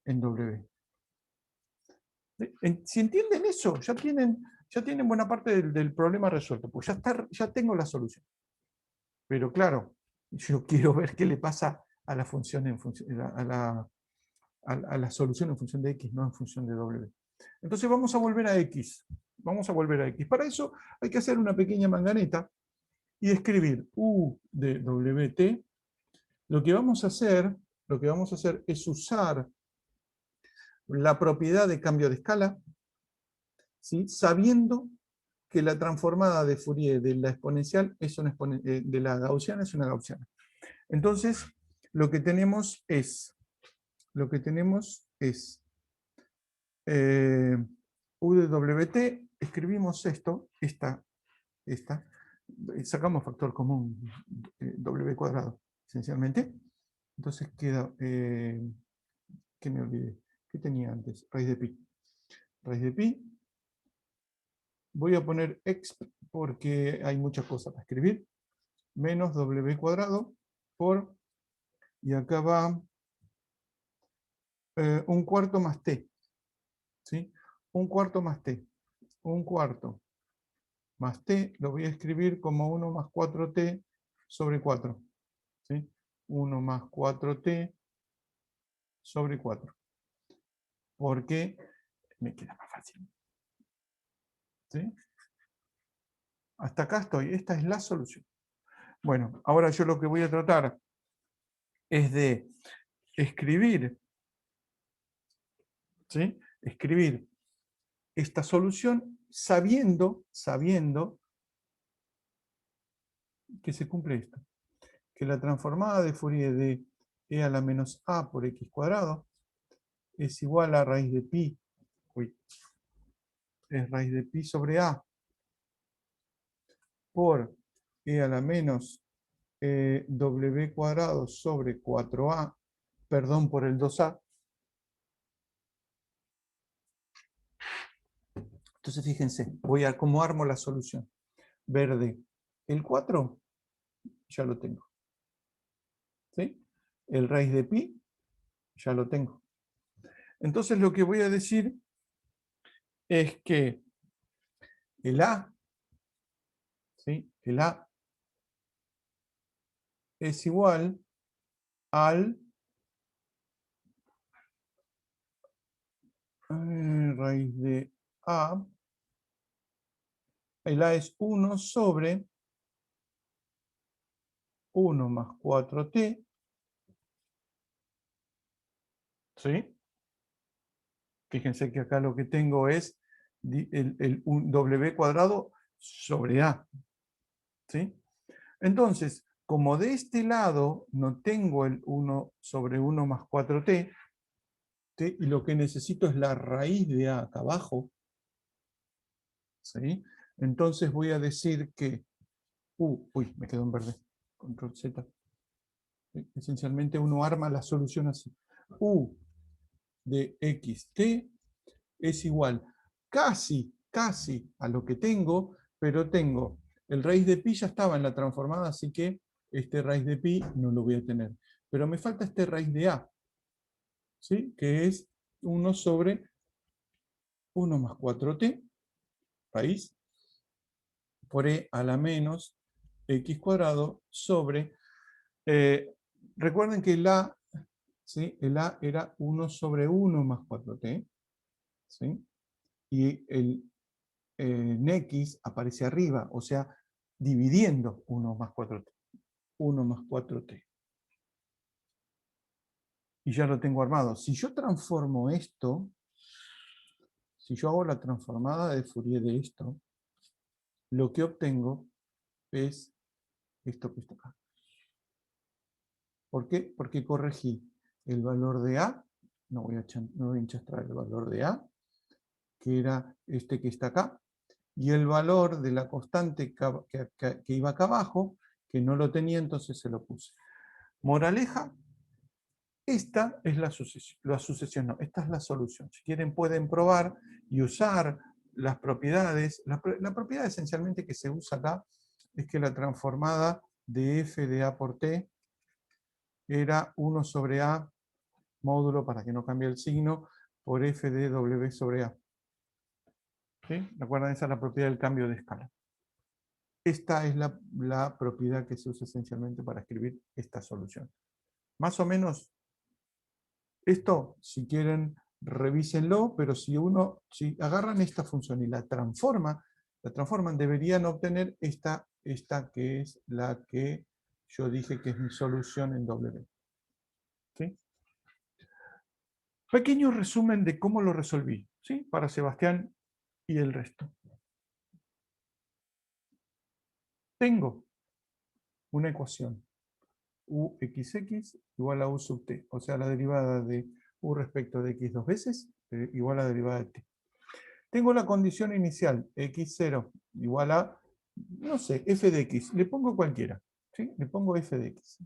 S1: en W. Si entienden eso, ya tienen buena parte del problema resuelto, pues ya tengo la solución. Pero claro, yo quiero ver qué le pasa a la función a la solución en función de X, no en función de W. Entonces vamos a volver a X. Vamos a volver a X. Para eso hay que hacer una pequeña manganeta y escribir U de WT. Lo que vamos a hacer es usar la propiedad de cambio de escala, ¿sí? Sabiendo que la transformada de Fourier de la exponencial es de la gaussiana es una gaussiana. Entonces, lo que tenemos es U de WT, escribimos esta, sacamos factor común W cuadrado, esencialmente. Entonces queda, ¿qué me olvidé? ¿Qué tenía antes? Raíz de pi. Raíz de pi. Voy a poner exp porque hay muchas cosas para escribir. Menos W cuadrado por, y acá va un cuarto más T. ¿Sí? Un cuarto más T. Un cuarto más T lo voy a escribir como 1 más 4T sobre 4. ¿Sí? 1 más 4T sobre 4. Porque me queda más fácil. ¿Sí? Hasta acá estoy. Esta es la solución. Bueno, ahora yo lo que voy a tratar es de escribir, ¿sí? Escribir esta solución sabiendo que se cumple esto. Que la transformada de Fourier de e a la menos a por x cuadrado es igual a raíz de pi, es raíz de pi sobre a por e a la menos w cuadrado sobre 4a, perdón por el 2a. Entonces fíjense, voy a cómo armo la solución. Verde, el 4 ya lo tengo. ¿Sí? El raíz de pi ya lo tengo. Entonces lo que voy a decir es que el a, ¿sí? El a es igual al raíz de a el A es 1 sobre 1 más 4t, ¿sí? Fíjense que acá lo que tengo es un W cuadrado sobre A, ¿sí? Entonces, como de este lado no tengo el 1 sobre 1 más 4t, ¿sí? Y lo que necesito es la raíz de A acá abajo, ¿sí? Entonces voy a decir que uy, me quedó en verde, control Z. Esencialmente uno arma la solución así. U de xt es igual casi a lo que tengo, pero tengo el raíz de pi ya estaba en la transformada, así que este raíz de pi no lo voy a tener. Pero me falta este raíz de a, ¿sí? Que es 1 sobre 1 más 4t, raíz, por e a la menos x cuadrado sobre... recuerden que el a, ¿sí? El a era 1 sobre 1 más 4t, ¿sí? Y el x aparece arriba, o sea, dividiendo 1 más 4t. 1 más 4t. Y ya lo tengo armado. Si yo transformo esto, si yo hago la transformada de Fourier de esto, lo que obtengo es esto que está acá. ¿Por qué? Porque corregí el valor de A, no voy a enchastrar el valor de A, que era este que está acá, y el valor de la constante que iba acá abajo, que no lo tenía, entonces se lo puse. Moraleja, esta es la sucesión, no, esta es la solución. Si quieren pueden probar y usar las propiedades. La propiedad esencialmente que se usa acá es que la transformada de f de a por t era 1 sobre a módulo, para que no cambie el signo, por f de w sobre a. ¿Sí? ¿Recuerdan? Esa es la propiedad del cambio de escala. Esta es la propiedad que se usa esencialmente para escribir esta solución. Más o menos, esto, si quieren, revísenlo, pero si agarran esta función y la transforman, deberían obtener esta que es la que yo dije que es mi solución en W. ¿Sí? Pequeño resumen de cómo lo resolví, ¿sí? Para Sebastián y el resto. Tengo una ecuación, uxx igual a u sub t, o sea, la derivada de u respecto de x dos veces igual a la derivada de t. Tengo la condición inicial, x0 igual a, no sé, f de x, le pongo cualquiera, ¿sí? Le pongo f de x.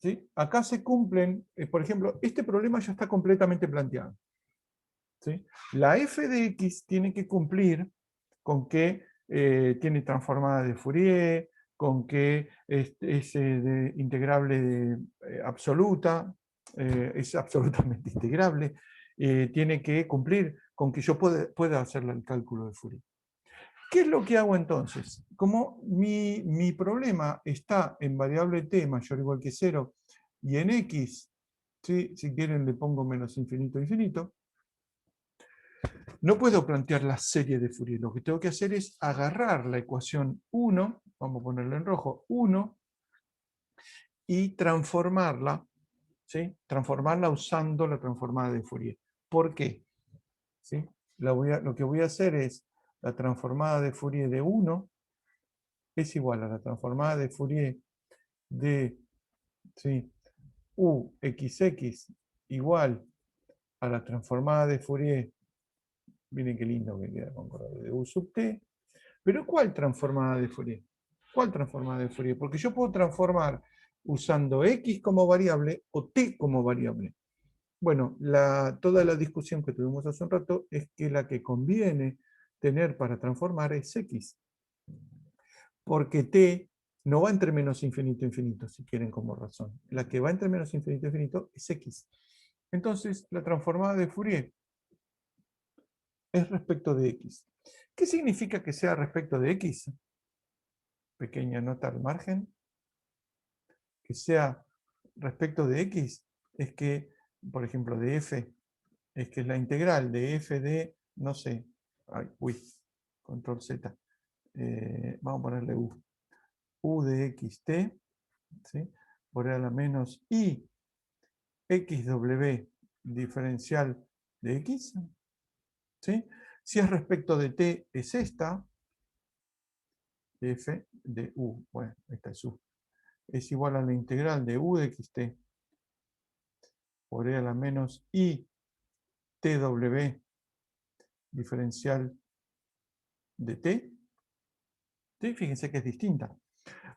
S1: ¿Sí? Acá se cumplen, por ejemplo, este problema ya está completamente planteado. ¿Sí? La f de x tiene que cumplir con que tiene transformada de Fourier, con que es integrable absoluta, es absolutamente integrable, tiene que cumplir con que yo pueda hacer el cálculo de Fourier. ¿Qué es lo que hago entonces? Como mi problema está en variable t mayor o igual que 0 y en x, ¿sí? Si quieren le pongo menos infinito infinito, no puedo plantear la serie de Fourier. Lo que tengo que hacer es agarrar la ecuación 1, vamos a ponerla en rojo, 1, y transformarla, ¿sí? Transformarla usando la transformada de Fourier. ¿Por qué? ¿Sí? Lo que voy a hacer es la transformada de Fourier de 1 es igual a la transformada de Fourier de, ¿sí? uxx igual a la transformada de Fourier, miren qué lindo que queda con color, de u sub t. Pero ¿cuál transformada de Fourier? ¿Cuál transformada de Fourier? Porque yo puedo transformar usando x como variable o t como variable. Bueno, toda la discusión que tuvimos hace un rato es que la que conviene tener para transformar es x. Porque t no va entre menos infinito e infinito, si quieren como razón. La que va entre menos infinito e infinito es x. Entonces, la transformada de Fourier es respecto de x. ¿Qué significa que sea respecto de x? Pequeña nota al margen. Que sea respecto de x es que, por ejemplo, de f, es que es la integral de f de, no sé, control Z. Vamos a ponerle U. U de xt, ¿sí? Por E a la menos I xw diferencial de x. ¿Sí? Si es respecto de t, es esta. F de U. Bueno, esta es U. Es igual a la integral de U de xt por E a la menos I tw diferencial de t. ¿Sí? Fíjense que es distinta.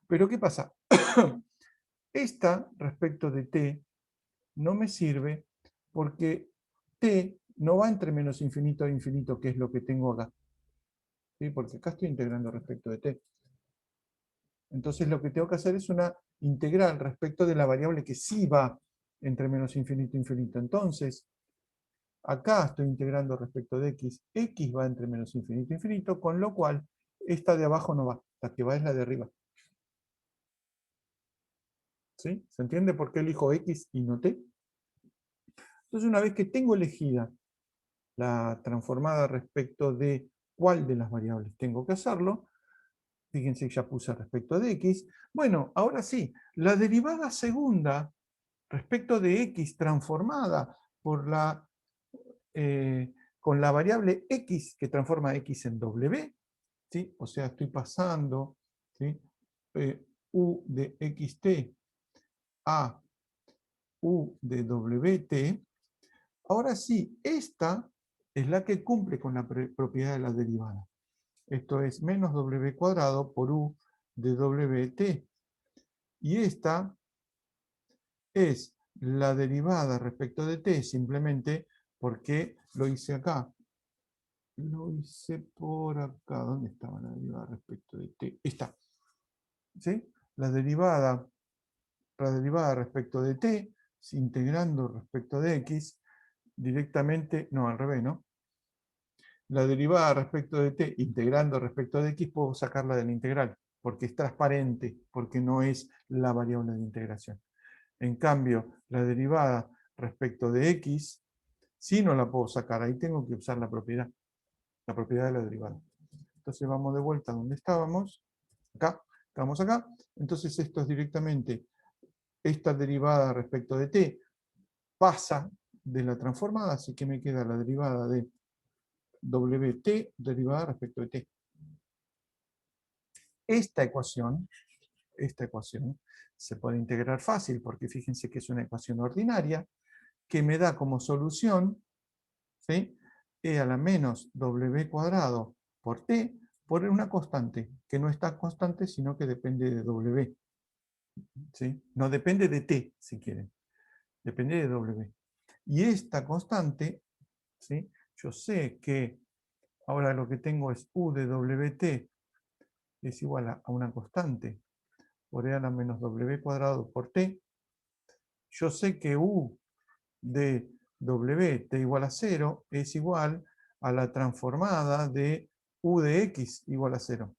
S1: Pero ¿qué pasa? Esta respecto de t no me sirve porque t no va entre menos infinito e infinito, que es lo que tengo acá. ¿Sí? Porque acá estoy integrando respecto de t. Entonces lo que tengo que hacer es una integral respecto de la variable que sí va entre menos infinito e infinito. Entonces, acá estoy integrando respecto de x. X va entre menos infinito e infinito, con lo cual esta de abajo no va. La que va es la de arriba. ¿Sí? ¿Se entiende por qué elijo x y no t? Entonces, una vez que tengo elegida la transformada respecto de cuál de las variables tengo que hacerlo, fíjense que ya puse respecto de x. Bueno, ahora sí, la derivada segunda respecto de x transformada por con la variable x que transforma x en w, ¿sí? O sea, estoy pasando, ¿sí? U de xt a U de wt. Ahora sí, esta es la que cumple con la propiedad de la derivada. Esto es menos w cuadrado por U de wt. Y esta es la derivada respecto de t, simplemente porque lo hice acá. Lo hice por acá. ¿Dónde estaba la derivada respecto de t? Está. ¿Sí? La derivada respecto de t, integrando respecto de x, directamente, no, al revés, ¿no? La derivada respecto de t, integrando respecto de x, puedo sacarla de la integral, porque es transparente, porque no es la variable de integración. En cambio, la derivada respecto de x, sí no la puedo sacar, ahí tengo que usar la propiedad de la derivada. Entonces vamos de vuelta a donde estábamos, acá, estamos acá. Entonces esto es directamente, esta derivada respecto de t pasa de la transformada, así que me queda la derivada de wt derivada respecto de t. Esta ecuación se puede integrar fácil, porque fíjense que es una ecuación ordinaria, que me da como solución, ¿sí? E a la menos w cuadrado por t, por una constante, que no está constante, sino que depende de w. ¿Sí? No depende de t, si quieren. Depende de w. Y esta constante, ¿sí? Yo sé que ahora lo que tengo es u de wt es igual a una constante por e a la menos w cuadrado por t. Yo sé que u de w t igual a 0 es igual a la transformada de u de x igual a 0.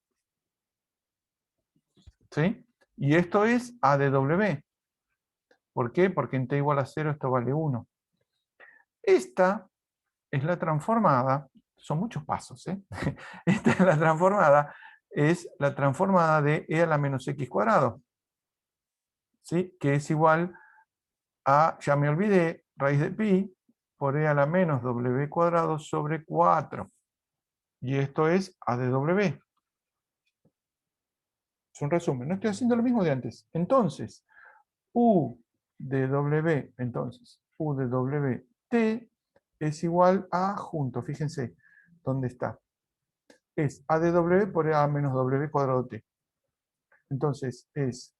S1: ¿Sí? Y esto es a de w. ¿Por qué? Porque en t igual a 0 esto vale 1. Esta es la transformada, son muchos pasos, ¿eh? Esta es la transformada de e a la menos x cuadrado, ¿sí? Que es igual a, ya me olvidé, raíz de pi por e a la menos w cuadrado sobre 4. Y esto es a de w. Es un resumen, no estoy haciendo lo mismo de antes. Entonces, u de w, u de wt es igual a, junto, fíjense, ¿dónde está? Es a de w por e a menos w cuadrado t. Entonces, es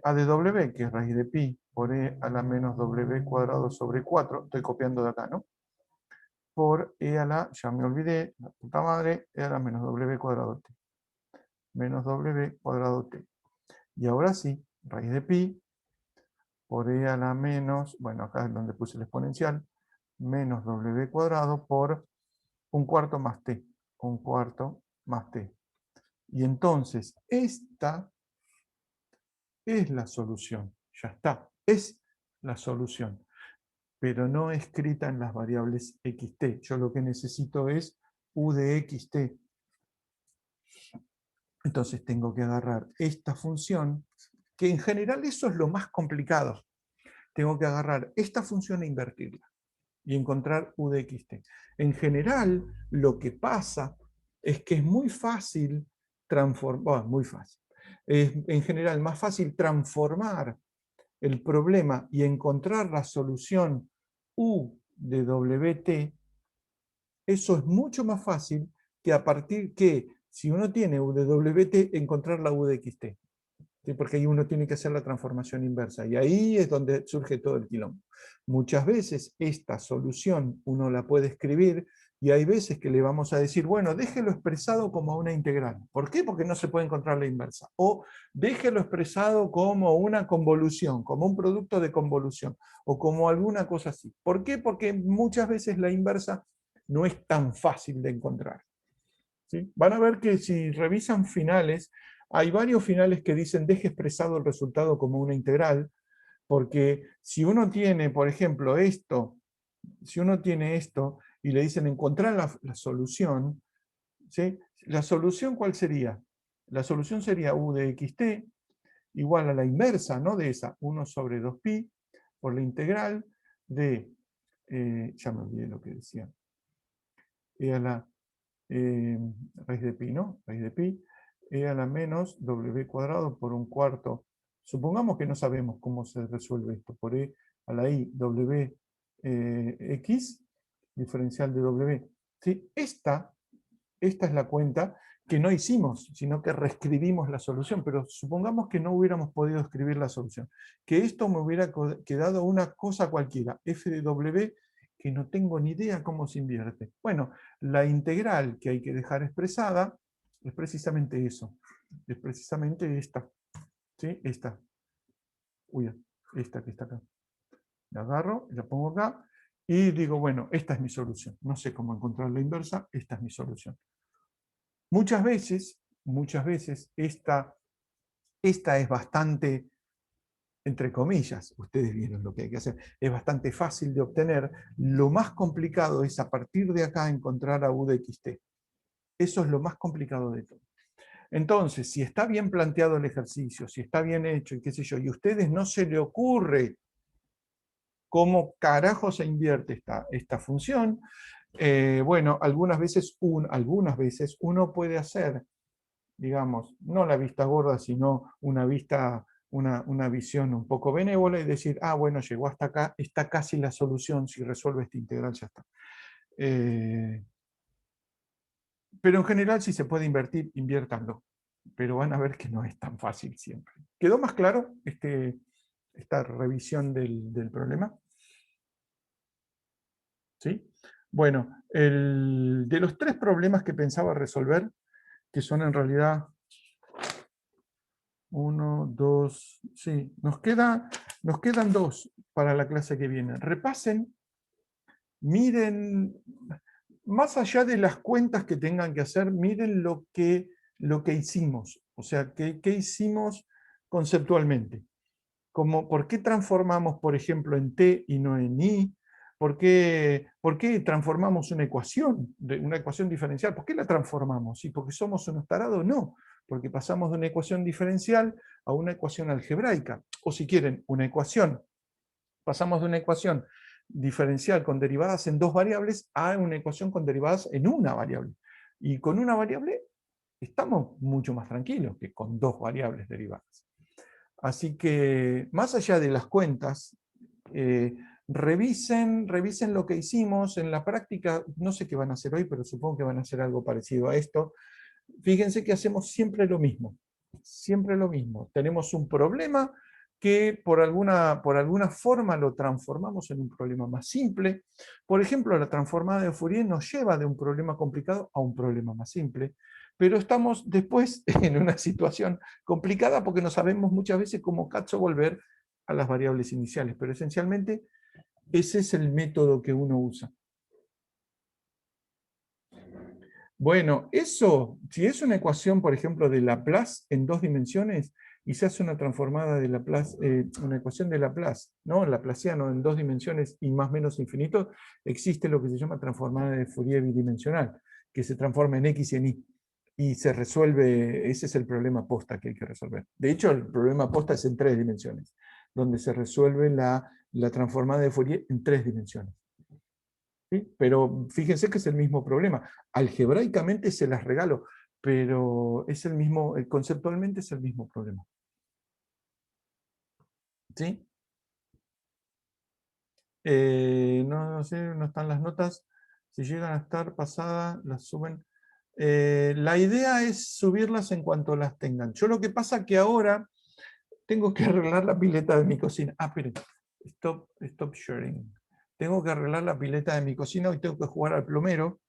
S1: a de w, que es raíz de pi, por e a la menos w cuadrado sobre 4, estoy copiando de acá, ¿no? Por e a la, ya me olvidé, la puta madre, e a la menos w cuadrado t. Menos w cuadrado t. Y ahora sí, raíz de pi, por e a la menos, bueno, acá es donde puse el exponencial, menos w cuadrado por un cuarto más t. Un cuarto más t. Y entonces, esta es la solución. Ya está. Es la solución. Pero no escrita en las variables xt. Yo lo que necesito es u de xt. Entonces tengo que agarrar esta función, que en general eso es lo más complicado. Tengo que agarrar esta función e invertirla y encontrar u de xt. En general, lo que pasa es que es muy fácil transformar, muy fácil. Es en general más fácil transformar el problema y encontrar la solución u de wt. Eso es mucho más fácil que a partir que, si uno tiene u de wt, encontrar la u de xt. ¿Sí? Porque ahí uno tiene que hacer la transformación inversa. Y ahí es donde surge todo el quilombo. Muchas veces esta solución uno la puede escribir y hay veces que le vamos a decir, bueno, déjelo expresado como una integral. ¿Por qué? Porque no se puede encontrar la inversa. O déjelo expresado como una convolución, como un producto de convolución, o como alguna cosa así. ¿Por qué? Porque muchas veces la inversa no es tan fácil de encontrar. ¿Sí? Van a ver que si revisan finales, hay varios finales que dicen deje expresado el resultado como una integral, porque si uno tiene, por ejemplo, esto, si uno tiene esto y le dicen encontrar la solución, ¿sí? ¿La solución cuál sería? La solución sería u de xt igual a la inversa, ¿no? De esa, 1 sobre 2pi por la integral de, ya me olvidé lo que decía, e a la raíz de pi, ¿no? Raíz de pi, e a la menos w cuadrado por un cuarto. Supongamos que no sabemos cómo se resuelve esto, por e a la i w x diferencial de w. ¿Sí? Esta es la cuenta que no hicimos, sino que reescribimos la solución, pero supongamos que no hubiéramos podido escribir la solución, que esto me hubiera quedado una cosa cualquiera, f de w, que no tengo ni idea cómo se invierte. Bueno, la integral que hay que dejar expresada es precisamente eso, es precisamente esta, ¿sí? Esta, uy, esta que está acá. La agarro, la pongo acá, y digo, bueno, esta es mi solución. No sé cómo encontrar la inversa, esta es mi solución. Muchas veces esta es bastante, entre comillas, ustedes vieron lo que hay que hacer, es bastante fácil de obtener. Lo más complicado es a partir de acá encontrar a u de xt. Eso es lo más complicado de todo. Entonces, si está bien planteado el ejercicio, si está bien hecho y qué sé yo, y a ustedes no se le ocurre cómo carajo se invierte esta función, bueno, algunas veces uno puede hacer, digamos, no la vista gorda, sino una visión un poco benévola y decir, ah, bueno, llegó hasta acá, está casi la solución, si resuelve esta integral ya está. Pero en general, si se puede invertir, inviértanlo. Pero van a ver que no es tan fácil siempre. ¿Quedó más claro esta revisión del problema? ¿Sí? Bueno, de los 3 problemas que pensaba resolver, que son en realidad 1, 2, sí, nos quedan 2 para la clase que viene. Repasen, miren, más allá de las cuentas que tengan que hacer, miren lo que hicimos, o sea, qué hicimos conceptualmente. Como, ¿por qué transformamos, por ejemplo, en t y no en i? ¿Por qué transformamos una ecuación diferencial? ¿Por qué la transformamos? ¿Sí? ¿Porque somos unos tarados? No, porque pasamos de una ecuación diferencial a una ecuación algebraica. O si quieren, una ecuación. Pasamos de una ecuación diferencial con derivadas en 2 variables a una ecuación con derivadas en una variable. Y con una variable estamos mucho más tranquilos que con 2 variables derivadas. Así que, más allá de las cuentas, revisen lo que hicimos en la práctica. No sé qué van a hacer hoy, pero supongo que van a hacer algo parecido a esto. Fíjense que hacemos siempre lo mismo. Siempre lo mismo. Tenemos un problema que por alguna forma lo transformamos en un problema más simple. Por ejemplo, la transformada de Fourier nos lleva de un problema complicado a un problema más simple. Pero estamos después en una situación complicada porque no sabemos muchas veces cómo cacho volver a las variables iniciales. Pero esencialmente ese es el método que uno usa. Bueno, eso, si es una ecuación, por ejemplo, de Laplace en 2 dimensiones y se hace una transformada de Laplace, una ecuación de Laplace, ¿no? Laplaciano en 2 dimensiones y más o menos infinito, existe lo que se llama transformada de Fourier bidimensional, que se transforma en X y en Y. Y se resuelve, ese es el problema posta que hay que resolver. De hecho, el problema posta es en 3 dimensiones, donde se resuelve la transformada de Fourier en 3 dimensiones. ¿Sí? Pero fíjense que es el mismo problema. Algebraicamente se las regalo, pero es el mismo, conceptualmente es el mismo problema. ¿Sí? No sé, no están las notas. Si llegan a estar pasadas, las suben. La idea es subirlas en cuanto las tengan. Yo lo que pasa que ahora tengo que arreglar la pileta de mi cocina. Ah, esperen. Stop sharing. Tengo que arreglar la pileta de mi cocina y tengo que jugar al plomero.